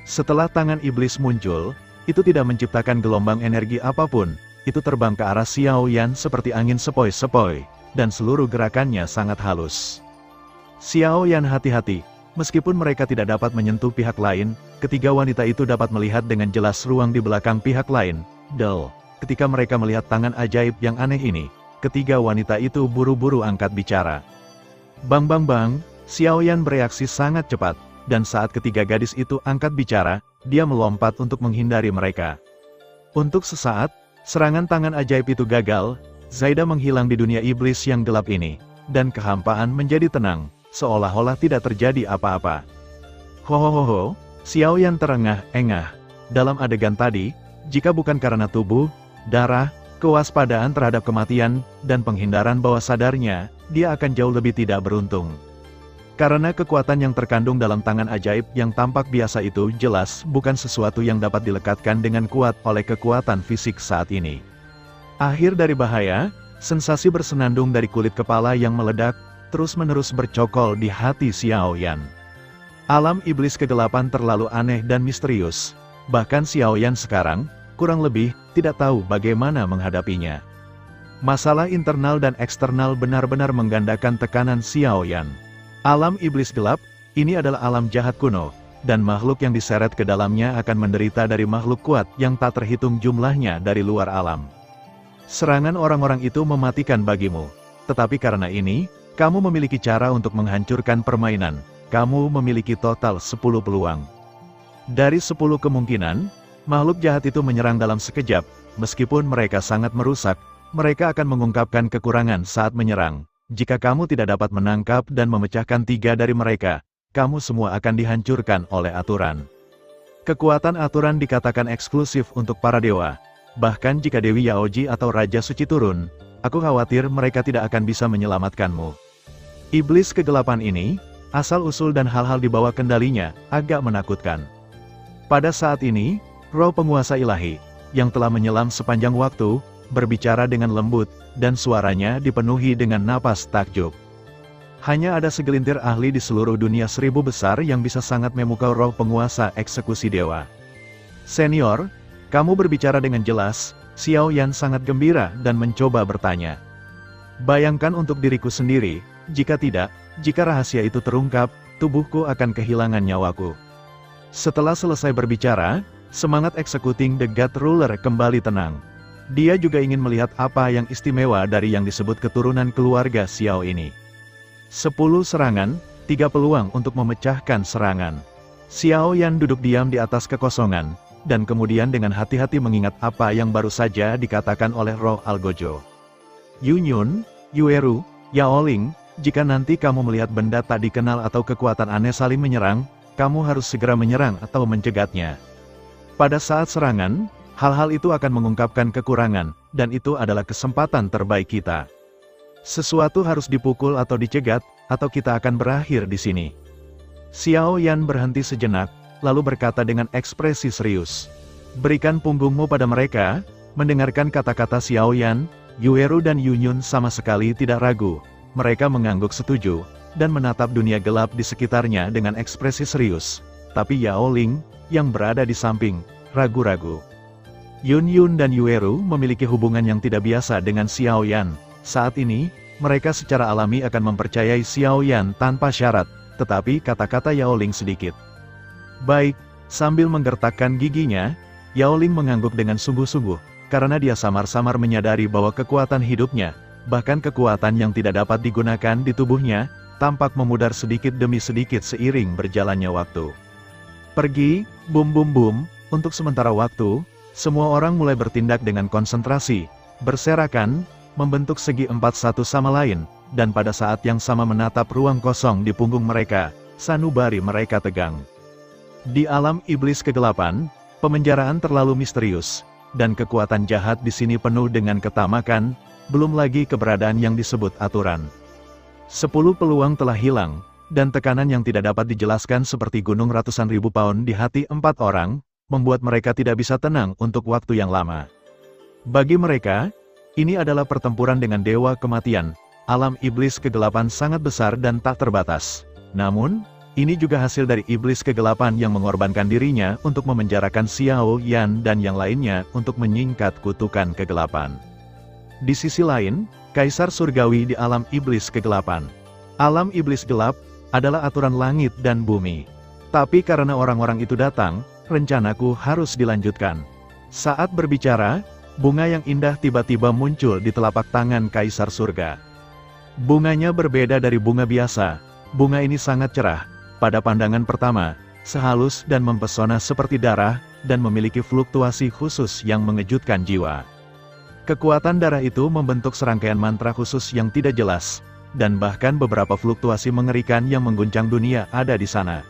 Setelah tangan iblis muncul, itu tidak menciptakan gelombang energi apapun, itu terbang ke arah Xiao Yan seperti angin sepoi-sepoi, dan seluruh gerakannya sangat halus. Xiao Yan hati-hati. Meskipun mereka tidak dapat menyentuh pihak lain, ketiga wanita itu dapat melihat dengan jelas ruang di belakang pihak lain. Del, ketika mereka melihat tangan ajaib yang aneh ini, ketiga wanita itu buru-buru angkat bicara. Bang bang bang, Xiao Yan bereaksi sangat cepat, dan saat ketiga gadis itu angkat bicara, dia melompat untuk menghindari mereka. Untuk sesaat, serangan tangan ajaib itu gagal, Zaida menghilang di dunia iblis yang gelap ini, dan kehampaan menjadi tenang. Seolah-olah tidak terjadi apa-apa. Hohohoho, Xiao Yan terengah-engah. Dalam adegan tadi, jika bukan karena tubuh, darah, kewaspadaan terhadap kematian, dan penghindaran bawah sadarnya, dia akan jauh lebih tidak beruntung. Karena kekuatan yang terkandung dalam tangan ajaib yang tampak biasa itu jelas bukan sesuatu yang dapat dilekatkan dengan kuat oleh kekuatan fisik saat ini. Akhir dari bahaya, sensasi bersenandung dari kulit kepala yang meledak, terus-menerus bercokol di hati Xiao Yan. Alam iblis kegelapan terlalu aneh dan misterius, bahkan Xiao Yan sekarang, kurang lebih, tidak tahu bagaimana menghadapinya. Masalah internal dan eksternal benar-benar menggandakan tekanan Xiao Yan. Alam iblis gelap, ini adalah alam jahat kuno, dan makhluk yang diseret ke dalamnya akan menderita dari makhluk kuat yang tak terhitung jumlahnya dari luar alam. Serangan orang-orang itu mematikan bagimu. Tetapi karena ini, kamu memiliki cara untuk menghancurkan permainan. Kamu memiliki total 10 peluang. Dari 10 kemungkinan, makhluk jahat itu menyerang dalam sekejap. Meskipun mereka sangat merusak, mereka akan mengungkapkan kekurangan saat menyerang. Jika kamu tidak dapat menangkap dan memecahkan 3 dari mereka, kamu semua akan dihancurkan oleh aturan. Kekuatan aturan dikatakan eksklusif untuk para dewa. Bahkan jika Dewi Yaoji atau Raja Suci turun, aku khawatir mereka tidak akan bisa menyelamatkanmu. Iblis kegelapan ini, asal-usul dan hal-hal di bawah kendalinya, agak menakutkan. Pada saat ini, roh penguasa ilahi, yang telah menyelam sepanjang waktu, berbicara dengan lembut, dan suaranya dipenuhi dengan napas takjub. Hanya ada segelintir ahli di seluruh dunia 1000 besar yang bisa sangat memukau roh penguasa eksekusi dewa. Senior, kamu berbicara dengan jelas. Xiao Yan sangat gembira dan mencoba bertanya. Bayangkan untuk diriku sendiri, jika rahasia itu terungkap, tubuhku akan kehilangan nyawaku. Setelah selesai berbicara, semangat Executing the God Ruler kembali tenang. Dia juga ingin melihat apa yang istimewa dari yang disebut keturunan keluarga Xiao ini. 10 serangan, 3 peluang untuk memecahkan serangan. Xiao Yan duduk diam di atas kekosongan, dan kemudian dengan hati-hati mengingat apa yang baru saja dikatakan oleh roh Algojo. Yunyun, Yueru, Yaoling, jika nanti kamu melihat benda tak dikenal atau kekuatan aneh saling menyerang, kamu harus segera menyerang atau mencegatnya. Pada saat serangan, hal-hal itu akan mengungkapkan kekurangan, dan itu adalah kesempatan terbaik kita. Sesuatu harus dipukul atau dicegat, atau kita akan berakhir di sini. Xiao Yan berhenti sejenak, lalu berkata dengan ekspresi serius. Berikan punggungmu pada mereka. Mendengarkan kata-kata Xiao Yan, Yueru dan Yunyun sama sekali tidak ragu. Mereka mengangguk setuju, dan menatap dunia gelap di sekitarnya dengan ekspresi serius. Tapi Yao Ling, yang berada di samping, ragu-ragu. Yunyun dan Yueru memiliki hubungan yang tidak biasa dengan Xiao Yan. Saat ini, mereka secara alami akan mempercayai Xiao Yan tanpa syarat, tetapi kata-kata Yao Ling sedikit. Baik, sambil menggertakkan giginya, Yao Ling mengangguk dengan sungguh-sungguh, karena dia samar-samar menyadari bahwa kekuatan hidupnya, bahkan kekuatan yang tidak dapat digunakan di tubuhnya, tampak memudar sedikit demi sedikit seiring berjalannya waktu. Pergi, bum bum bum, untuk sementara waktu, semua orang mulai bertindak dengan konsentrasi, berserakan, membentuk segi 4 satu sama lain, dan pada saat yang sama menatap ruang kosong di punggung mereka, sanubari mereka tegang. Di alam iblis kegelapan, pemenjaraan terlalu misterius, dan kekuatan jahat di sini penuh dengan ketamakan, belum lagi keberadaan yang disebut aturan. 10 peluang telah hilang, dan tekanan yang tidak dapat dijelaskan seperti gunung ratusan ribu pound di hati 4 orang, membuat mereka tidak bisa tenang untuk waktu yang lama. Bagi mereka, ini adalah pertempuran dengan dewa kematian. Alam iblis kegelapan sangat besar dan tak terbatas. Namun, ini juga hasil dari iblis kegelapan yang mengorbankan dirinya untuk memenjarakan Xiao Yan dan yang lainnya untuk menyingkat kutukan kegelapan. Di sisi lain, Kaisar Surgawi di alam iblis kegelapan. Alam iblis gelap adalah aturan langit dan bumi. Tapi karena orang-orang itu datang, rencanaku harus dilanjutkan. Saat berbicara, bunga yang indah tiba-tiba muncul di telapak tangan Kaisar Surga. Bunganya berbeda dari bunga biasa. Bunga ini sangat cerah, pada pandangan pertama, sehalus dan mempesona seperti darah, dan memiliki fluktuasi khusus yang mengejutkan jiwa. Kekuatan darah itu membentuk serangkaian mantra khusus yang tidak jelas, dan bahkan beberapa fluktuasi mengerikan yang mengguncang dunia ada di sana.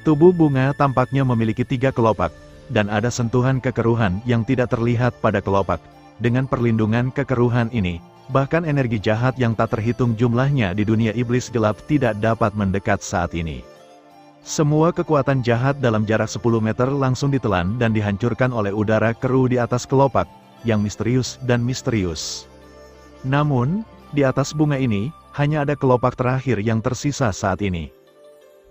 Tubuh bunga tampaknya memiliki 3 kelopak, dan ada sentuhan kekeruhan yang tidak terlihat pada kelopak. Dengan perlindungan kekeruhan ini, bahkan energi jahat yang tak terhitung jumlahnya di dunia iblis gelap tidak dapat mendekat saat ini. Semua kekuatan jahat dalam jarak 10 meter langsung ditelan dan dihancurkan oleh udara keruh di atas kelopak, yang misterius dan misterius. Namun, di atas bunga ini, hanya ada kelopak terakhir yang tersisa saat ini.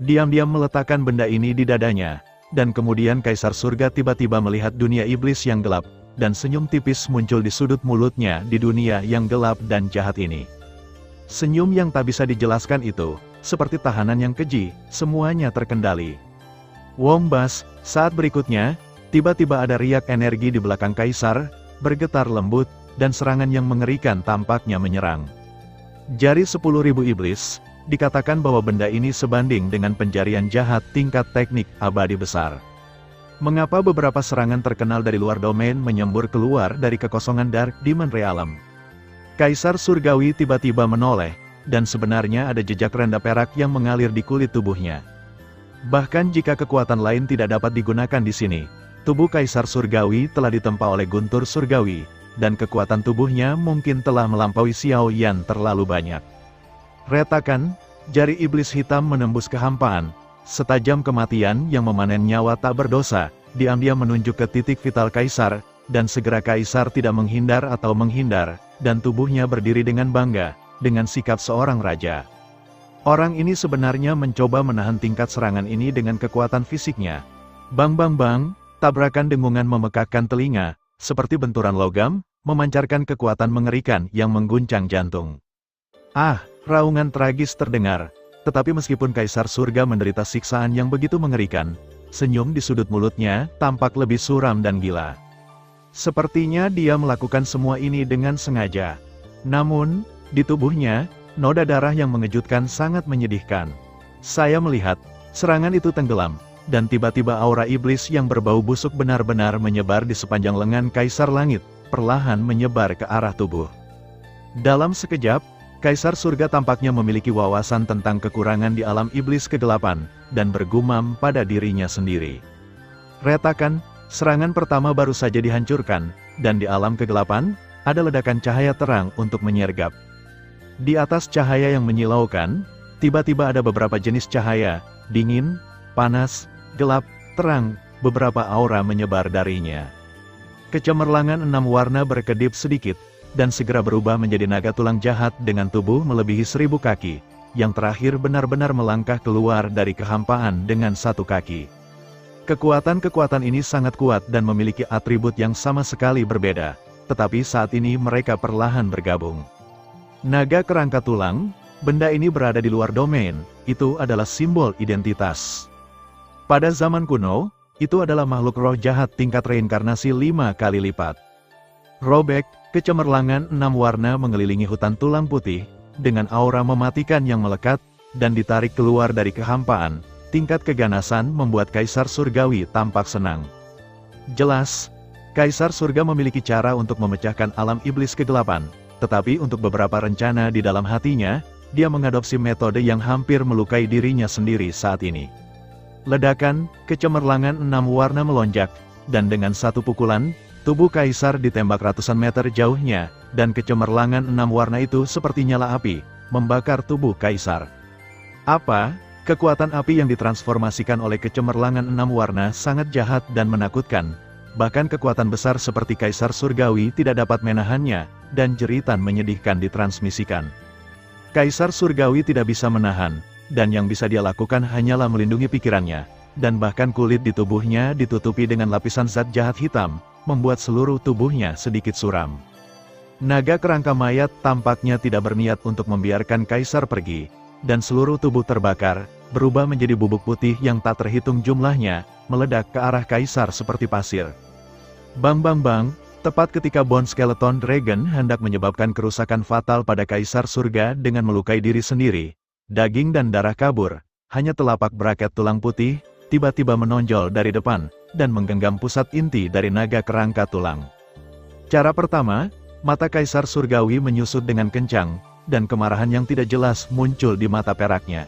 Diam-diam meletakkan benda ini di dadanya, dan kemudian Kaisar Surga tiba-tiba melihat dunia iblis yang gelap, dan senyum tipis muncul di sudut mulutnya di dunia yang gelap dan jahat ini. Senyum yang tak bisa dijelaskan itu, seperti tahanan yang keji, semuanya terkendali. Wongbas, saat berikutnya, tiba-tiba ada riak energi di belakang Kaisar, bergetar lembut, dan serangan yang mengerikan tampaknya menyerang. Jari 10.000 iblis, dikatakan bahwa benda ini sebanding dengan penjarian jahat tingkat teknik abadi besar. Mengapa beberapa serangan terkenal dari luar domain menyembur keluar dari kekosongan Dark Demon Realm? Kaisar Surgawi tiba-tiba menoleh, dan sebenarnya ada jejak renda perak yang mengalir di kulit tubuhnya. Bahkan jika kekuatan lain tidak dapat digunakan di sini, tubuh Kaisar Surgawi telah ditempa oleh guntur surgawi, dan kekuatan tubuhnya mungkin telah melampaui Xiao Yan terlalu banyak. Retakan, jari iblis hitam menembus kehampaan, setajam kematian yang memanen nyawa tak berdosa, diam-diam menunjuk ke titik vital Kaisar, dan segera Kaisar tidak menghindar atau menghindar, dan tubuhnya berdiri dengan bangga, dengan sikap seorang raja. Orang ini sebenarnya mencoba menahan tingkat serangan ini dengan kekuatan fisiknya. Bang bang bang, tabrakan dengungan memekakkan telinga, seperti benturan logam, memancarkan kekuatan mengerikan yang mengguncang jantung. Ah, raungan tragis terdengar, tetapi meskipun Kaisar Surga menderita siksaan yang begitu mengerikan, senyum di sudut mulutnya tampak lebih suram dan gila. Sepertinya dia melakukan semua ini dengan sengaja. Namun, di tubuhnya, noda darah yang mengejutkan sangat menyedihkan. Saya melihat, serangan itu tenggelam, dan tiba-tiba aura iblis yang berbau busuk benar-benar menyebar di sepanjang lengan Kaisar Langit, perlahan menyebar ke arah tubuh. Dalam sekejap, Kaisar Surga tampaknya memiliki wawasan tentang kekurangan di alam iblis kegelapan, dan bergumam pada dirinya sendiri. Retakan, serangan pertama baru saja dihancurkan, dan di alam kegelapan, ada ledakan cahaya terang untuk menyergap. Di atas cahaya yang menyilaukan, tiba-tiba ada beberapa jenis cahaya, dingin, panas, gelap, terang, beberapa aura menyebar darinya. Kecemerlangan 6 warna berkedip sedikit, dan segera berubah menjadi naga tulang jahat dengan tubuh melebihi 1000 kaki, yang terakhir benar-benar melangkah keluar dari kehampaan dengan 1 kaki. Kekuatan-kekuatan ini sangat kuat dan memiliki atribut yang sama sekali berbeda, tetapi saat ini mereka perlahan bergabung. Naga kerangka tulang, benda ini berada di luar domain, itu adalah simbol identitas. Pada zaman kuno, itu adalah makhluk roh jahat tingkat reinkarnasi 5 kali lipat. Robek, kecemerlangan 6 warna mengelilingi hutan tulang putih, dengan aura mematikan yang melekat, dan ditarik keluar dari kehampaan. Tingkat keganasan membuat Kaisar Surgawi tampak senang. Jelas, Kaisar Surga memiliki cara untuk memecahkan alam iblis kegelapan. Tetapi untuk beberapa rencana di dalam hatinya, dia mengadopsi metode yang hampir melukai dirinya sendiri saat ini. Ledakan, kecemerlangan 6 warna melonjak, dan dengan satu pukulan, tubuh Kaisar ditembak ratusan meter jauhnya, dan kecemerlangan 6 warna itu seperti nyala api, membakar tubuh Kaisar. Apa? Kekuatan api yang ditransformasikan oleh kecemerlangan 6 warna sangat jahat dan menakutkan. Bahkan kekuatan besar seperti Kaisar Surgawi tidak dapat menahannya, dan jeritan menyedihkan ditransmisikan. Kaisar Surgawi tidak bisa menahan, dan yang bisa dia lakukan hanyalah melindungi pikirannya, dan bahkan kulit di tubuhnya ditutupi dengan lapisan zat jahat hitam, membuat seluruh tubuhnya sedikit suram. Naga kerangka mayat tampaknya tidak berniat untuk membiarkan Kaisar pergi, dan seluruh tubuh terbakar, berubah menjadi bubuk putih yang tak terhitung jumlahnya, meledak ke arah Kaisar seperti pasir. Bang bang bang, tepat ketika Bone Skeleton Dragon hendak menyebabkan kerusakan fatal pada Kaisar Surga dengan melukai diri sendiri, daging dan darah kabur, hanya telapak braket tulang putih, tiba-tiba menonjol dari depan, dan menggenggam pusat inti dari naga kerangka tulang. Cara pertama, mata Kaisar Surgawi menyusut dengan kencang, dan kemarahan yang tidak jelas muncul di mata peraknya.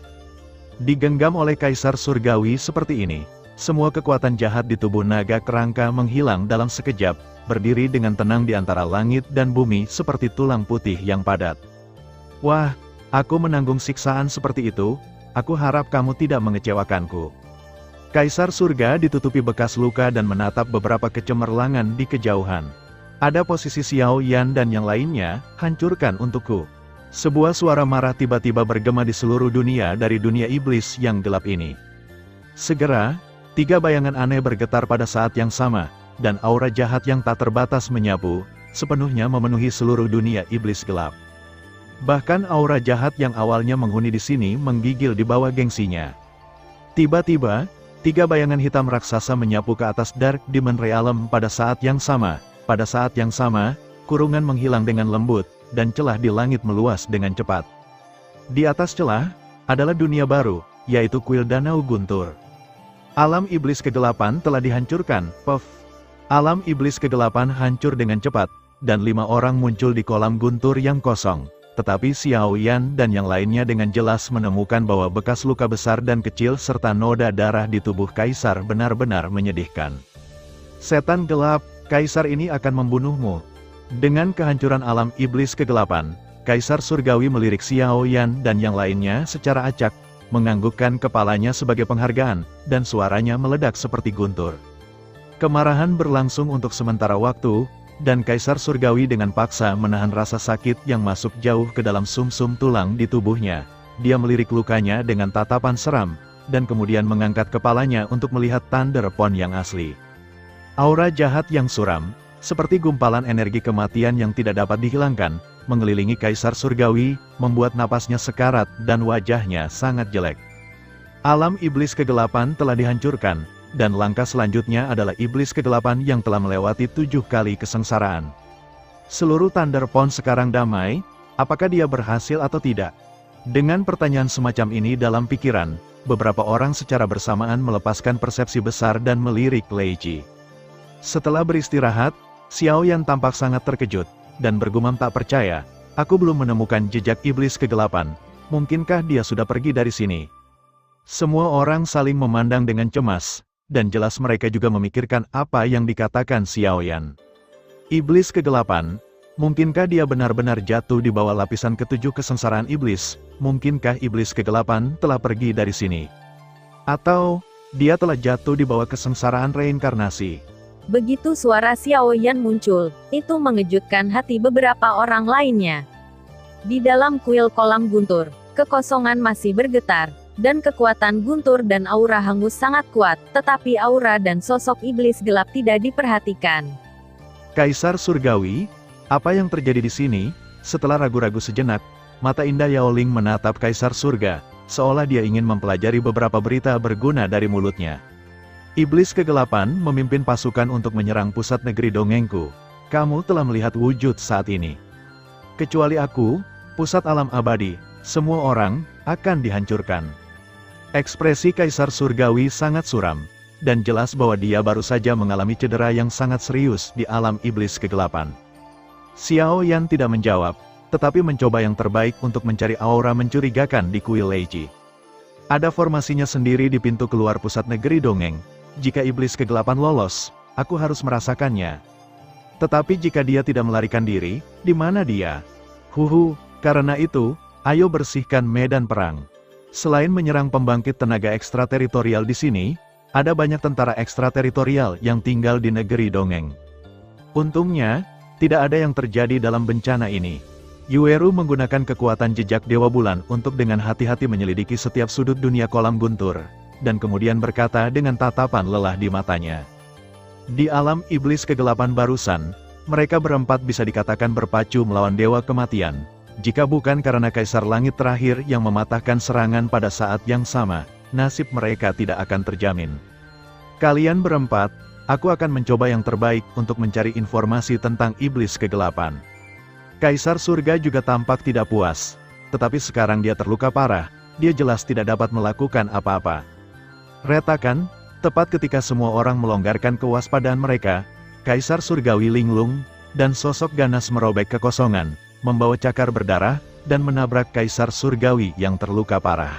Digenggam oleh Kaisar Surgawi seperti ini, semua kekuatan jahat di tubuh naga kerangka menghilang dalam sekejap, berdiri dengan tenang di antara langit dan bumi seperti tulang putih yang padat. Wah, aku menanggung siksaan seperti itu, aku harap kamu tidak mengecewakanku. Kaisar Surga ditutupi bekas luka dan menatap beberapa kecemerlangan di kejauhan. Ada posisi Xiao Yan dan yang lainnya, hancurkan untukku. Sebuah suara marah tiba-tiba bergema di seluruh dunia dari dunia iblis yang gelap ini. Segera, 3 bayangan aneh bergetar pada saat yang sama, dan aura jahat yang tak terbatas menyapu, sepenuhnya memenuhi seluruh dunia iblis gelap. Bahkan aura jahat yang awalnya menghuni di sini menggigil di bawah gengsinya. Tiba-tiba, 3 bayangan hitam raksasa menyapu ke atas Dark Demon Realm pada saat yang sama. Pada saat yang sama, kurungan menghilang dengan lembut, dan celah di langit meluas dengan cepat. Di atas celah, adalah dunia baru, yaitu kuil Danau Guntur. Alam iblis kegelapan telah dihancurkan, puff. Alam iblis kegelapan hancur dengan cepat, dan 5 orang muncul di kolam guntur yang kosong. Tetapi Xiao Yan dan yang lainnya dengan jelas menemukan bahwa bekas luka besar dan kecil serta noda darah di tubuh Kaisar benar-benar menyedihkan. Setan gelap, Kaisar ini akan membunuhmu. Dengan kehancuran alam iblis kegelapan, Kaisar Surgawi melirik Xiao Yan dan yang lainnya secara acak, menganggukkan kepalanya sebagai penghargaan, dan suaranya meledak seperti guntur. Kemarahan berlangsung untuk sementara waktu, dan Kaisar Surgawi dengan paksa menahan rasa sakit yang masuk jauh ke dalam sumsum tulang di tubuhnya. Dia melirik lukanya dengan tatapan seram, dan kemudian mengangkat kepalanya untuk melihat Thunder Pond yang asli. Aura jahat yang suram, seperti gumpalan energi kematian yang tidak dapat dihilangkan, mengelilingi Kaisar Surgawi, membuat napasnya sekarat dan wajahnya sangat jelek. Alam iblis kegelapan telah dihancurkan, dan langkah selanjutnya adalah iblis kegelapan yang telah melewati 7 kali kesengsaraan. Seluruh Thunder Pond sekarang damai, apakah dia berhasil atau tidak? Dengan pertanyaan semacam ini dalam pikiran, beberapa orang secara bersamaan melepaskan persepsi besar dan melirik Lei Ji. Setelah beristirahat, Xiao Yan tampak sangat terkejut, dan bergumam tak percaya, aku belum menemukan jejak iblis kegelapan, mungkinkah dia sudah pergi dari sini? Semua orang saling memandang dengan cemas, dan jelas mereka juga memikirkan apa yang dikatakan Xiao Yan. Iblis kegelapan, mungkinkah dia benar-benar jatuh di bawah lapisan ke-7 kesengsaraan iblis? Mungkinkah iblis kegelapan telah pergi dari sini? Atau, dia telah jatuh di bawah kesengsaraan reinkarnasi? Begitu suara Xiao Yan muncul, itu mengejutkan hati beberapa orang lainnya. Di dalam kuil kolam guntur, kekosongan masih bergetar, dan kekuatan guntur dan aura hangus sangat kuat, tetapi aura dan sosok iblis gelap tidak diperhatikan. Kaisar Surgawi, apa yang terjadi di sini? Setelah ragu-ragu sejenak, mata indah Yao Ling menatap Kaisar Surga, seolah dia ingin mempelajari beberapa berita berguna dari mulutnya. Iblis kegelapan memimpin pasukan untuk menyerang pusat negeri dongengku. Kamu telah melihat wujud saat ini. Kecuali aku, pusat alam abadi, semua orang akan dihancurkan. Ekspresi Kaisar Surgawi sangat suram, dan jelas bahwa dia baru saja mengalami cedera yang sangat serius di alam iblis kegelapan. Xiao Yan tidak menjawab, tetapi mencoba yang terbaik untuk mencari aura mencurigakan di kuil Lei Ji. Ada formasinya sendiri di pintu keluar pusat negeri dongeng. Jika iblis kegelapan lolos, aku harus merasakannya. Tetapi jika dia tidak melarikan diri, di mana dia? Karena itu, ayo bersihkan medan perang. Selain menyerang pembangkit tenaga ekstrateritorial di sini, ada banyak tentara ekstrateritorial yang tinggal di negeri dongeng. Untungnya, tidak ada yang terjadi dalam bencana ini. Yueru menggunakan kekuatan jejak Dewa Bulan untuk dengan hati-hati menyelidiki setiap sudut dunia kolam guntur, dan kemudian berkata dengan tatapan lelah di matanya. Di alam iblis kegelapan barusan, mereka berempat bisa dikatakan berpacu melawan Dewa Kematian. Jika bukan karena Kaisar Langit terakhir yang mematahkan serangan pada saat yang sama, nasib mereka tidak akan terjamin. Kalian berempat, aku akan mencoba yang terbaik untuk mencari informasi tentang iblis kegelapan. Kaisar Surga juga tampak tidak puas, tetapi sekarang dia terluka parah, dia jelas tidak dapat melakukan apa-apa. Retakan, tepat ketika semua orang melonggarkan kewaspadaan mereka, Kaisar Surgawi linglung, dan sosok ganas merobek kekosongan, membawa cakar berdarah, dan menabrak Kaisar Surgawi yang terluka parah.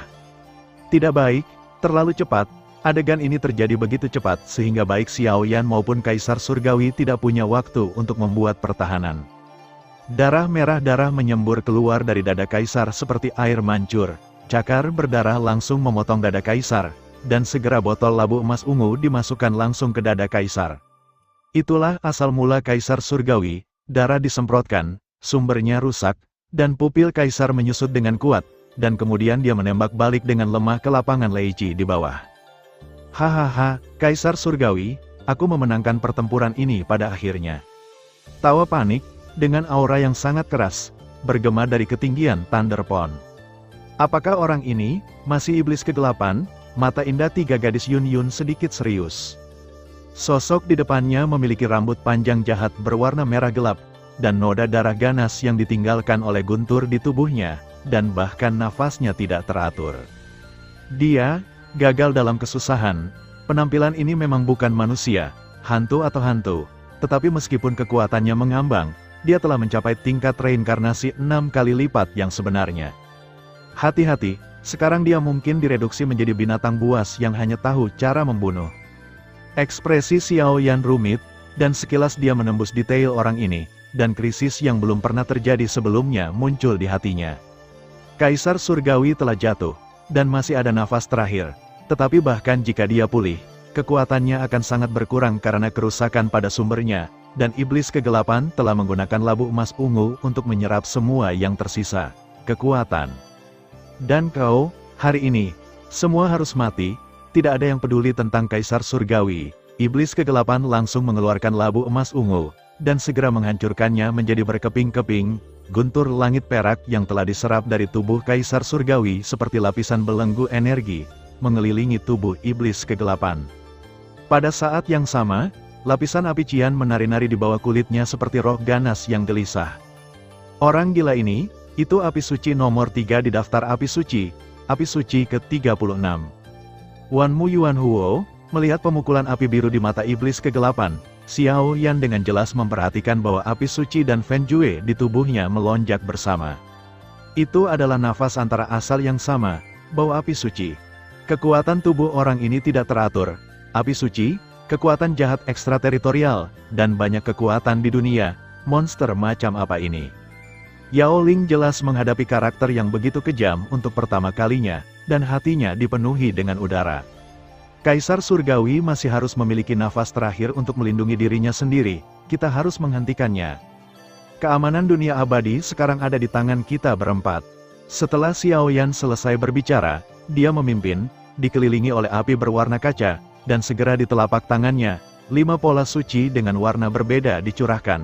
Tidak baik, terlalu cepat, adegan ini terjadi begitu cepat sehingga baik Xiao Yan maupun Kaisar Surgawi tidak punya waktu untuk membuat pertahanan. Darah merah darah menyembur keluar dari dada Kaisar seperti air mancur, cakar berdarah langsung memotong dada Kaisar, dan segera botol labu emas ungu dimasukkan langsung ke dada Kaisar. Itulah asal mula Kaisar Surgawi, darah disemprotkan, sumbernya rusak, dan pupil Kaisar menyusut dengan kuat, dan kemudian dia menembak balik dengan lemah ke lapangan Lei Ji di bawah. Hahaha, Kaisar Surgawi, aku memenangkan pertempuran ini pada akhirnya. Tawa panik, dengan aura yang sangat keras, bergema dari ketinggian Thunder Pond. Apakah orang ini masih iblis kegelapan? Mata indah tiga gadis Yun Yun sedikit serius. Sosok di depannya memiliki rambut panjang jahat berwarna merah gelap, dan noda darah ganas yang ditinggalkan oleh Guntur di tubuhnya, dan bahkan nafasnya tidak teratur. Dia gagal dalam kesusahan. Penampilan ini memang bukan manusia, hantu atau hantu, tetapi meskipun kekuatannya mengambang, dia telah mencapai tingkat reinkarnasi 6 kali lipat yang sebenarnya. Hati-hati, sekarang dia mungkin direduksi menjadi binatang buas yang hanya tahu cara membunuh. Ekspresi Xiao Yan rumit, dan sekilas dia menembus detail orang ini, dan krisis yang belum pernah terjadi sebelumnya muncul di hatinya. Kaisar Surgawi telah jatuh, dan masih ada nafas terakhir, tetapi bahkan jika dia pulih, kekuatannya akan sangat berkurang karena kerusakan pada sumbernya, dan iblis kegelapan telah menggunakan labu emas ungu untuk menyerap semua yang tersisa, kekuatan. Dan kau, hari ini, semua harus mati, tidak ada yang peduli tentang Kaisar Surgawi. Iblis kegelapan langsung mengeluarkan labu emas ungu, dan segera menghancurkannya menjadi berkeping-keping. Guntur langit perak yang telah diserap dari tubuh Kaisar Surgawi seperti lapisan belenggu energi, mengelilingi tubuh iblis kegelapan. Pada saat yang sama, lapisan api cian menari-nari di bawah kulitnya seperti roh ganas yang gelisah. Orang gila ini, itu api suci nomor 3 di daftar api suci ke-36. Wanmu Yuan Huo, melihat pemukulan api biru di mata iblis kegelapan, Xiao Yan dengan jelas memperhatikan bahwa api suci dan Fen Jue di tubuhnya melonjak bersama. Itu adalah nafas antara asal yang sama, bau api suci. Kekuatan tubuh orang ini tidak teratur. Api suci, kekuatan jahat ekstrateritorial, dan banyak kekuatan di dunia. Monster macam apa ini? Yao Ling jelas menghadapi karakter yang begitu kejam untuk pertama kalinya, dan hatinya dipenuhi dengan udara. Kaisar Surgawi masih harus memiliki nafas terakhir untuk melindungi dirinya sendiri, kita harus menghentikannya. Keamanan dunia abadi sekarang ada di tangan kita berempat. Setelah Xiao Yan selesai berbicara, dia memimpin, dikelilingi oleh api berwarna kaca, dan segera di telapak tangannya, 5 pola suci dengan warna berbeda dicurahkan.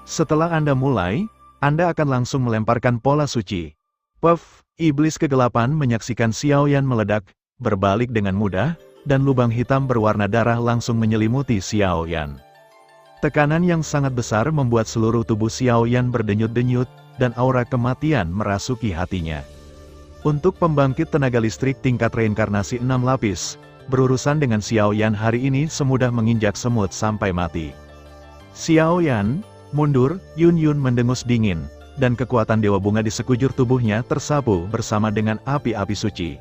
Setelah Anda mulai, Anda akan langsung melemparkan pola suci. Puff, iblis kegelapan menyaksikan Xiao Yan meledak, berbalik dengan mudah, dan lubang hitam berwarna darah langsung menyelimuti Xiao Yan. Tekanan yang sangat besar membuat seluruh tubuh Xiao Yan berdenyut-denyut, dan aura kematian merasuki hatinya. Untuk pembangkit tenaga listrik tingkat reinkarnasi 6 lapis, berurusan dengan Xiao Yan hari ini semudah menginjak semut sampai mati. Xiao Yan mundur, Yun Yun mendengus dingin, dan kekuatan Dewa Bunga di sekujur tubuhnya tersapu bersama dengan api-api suci.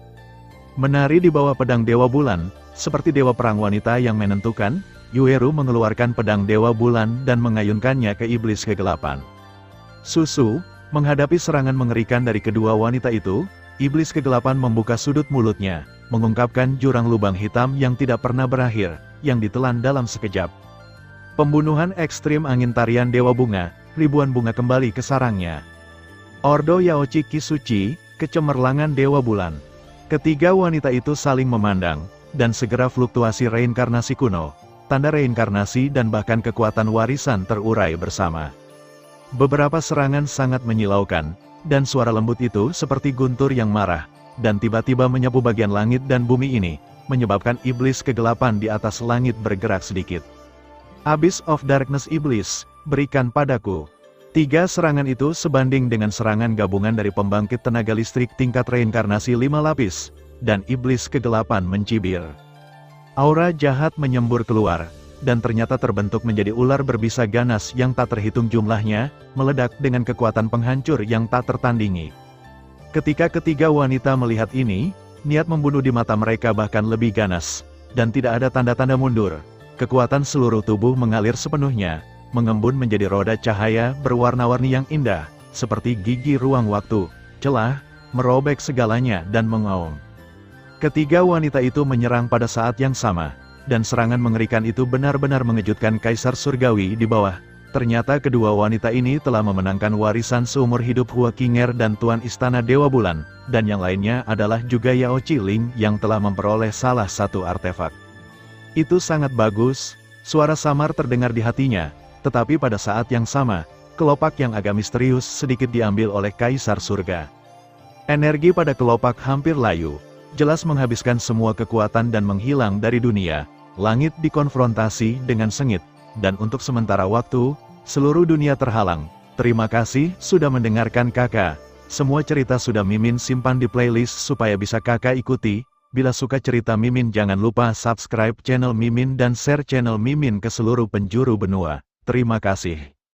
Menari di bawah pedang Dewa Bulan, seperti Dewa Perang Wanita yang menentukan, Yueru mengeluarkan pedang Dewa Bulan dan mengayunkannya ke iblis kegelapan. Susu, menghadapi serangan mengerikan dari kedua wanita itu, iblis kegelapan membuka sudut mulutnya, mengungkapkan jurang lubang hitam yang tidak pernah berakhir, yang ditelan dalam sekejap. Pembunuhan ekstrim angin tarian Dewa Bunga, ribuan bunga kembali ke sarangnya. Ordo Yaochi Kisuchi, kecemerlangan Dewa Bulan. Ketiga wanita itu saling memandang, dan segera fluktuasi reinkarnasi kuno, tanda reinkarnasi dan bahkan kekuatan warisan terurai bersama. Beberapa serangan sangat menyilaukan, dan suara lembut itu seperti guntur yang marah, dan tiba-tiba menyapu bagian langit dan bumi ini, menyebabkan iblis kegelapan di atas langit bergerak sedikit. Abyss of Darkness Iblis, berikan padaku. 3 serangan itu sebanding dengan serangan gabungan dari pembangkit tenaga listrik tingkat reinkarnasi 5 lapis, dan iblis kegelapan mencibir. Aura jahat menyembur keluar, dan ternyata terbentuk menjadi ular berbisa ganas yang tak terhitung jumlahnya, meledak dengan kekuatan penghancur yang tak tertandingi. Ketika ketiga wanita melihat ini, niat membunuh di mata mereka bahkan lebih ganas, dan tidak ada tanda-tanda mundur. Kekuatan seluruh tubuh mengalir sepenuhnya, mengembun menjadi roda cahaya berwarna-warni yang indah, seperti gigi ruang waktu, celah, merobek segalanya dan mengaum. Ketiga wanita itu menyerang pada saat yang sama, dan serangan mengerikan itu benar-benar mengejutkan Kaisar Surgawi di bawah. Ternyata kedua wanita ini telah memenangkan warisan seumur hidup Hua Qinger dan Tuan Istana Dewa Bulan, dan yang lainnya adalah juga Yao Qiling yang telah memperoleh salah satu artefak. Itu sangat bagus, suara samar terdengar di hatinya, tetapi pada saat yang sama, kelopak yang agak misterius sedikit diambil oleh Kaisar Surga. Energi pada kelopak hampir layu, jelas menghabiskan semua kekuatan dan menghilang dari dunia. Langit dikonfrontasi dengan sengit, dan untuk sementara waktu, Seluruh dunia terhalang. Terima kasih sudah mendengarkan kakak. Semua cerita sudah Mimin simpan di playlist supaya bisa kakak ikuti. Bila suka cerita Mimin jangan lupa subscribe channel Mimin dan share channel Mimin ke seluruh penjuru benua. Terima kasih.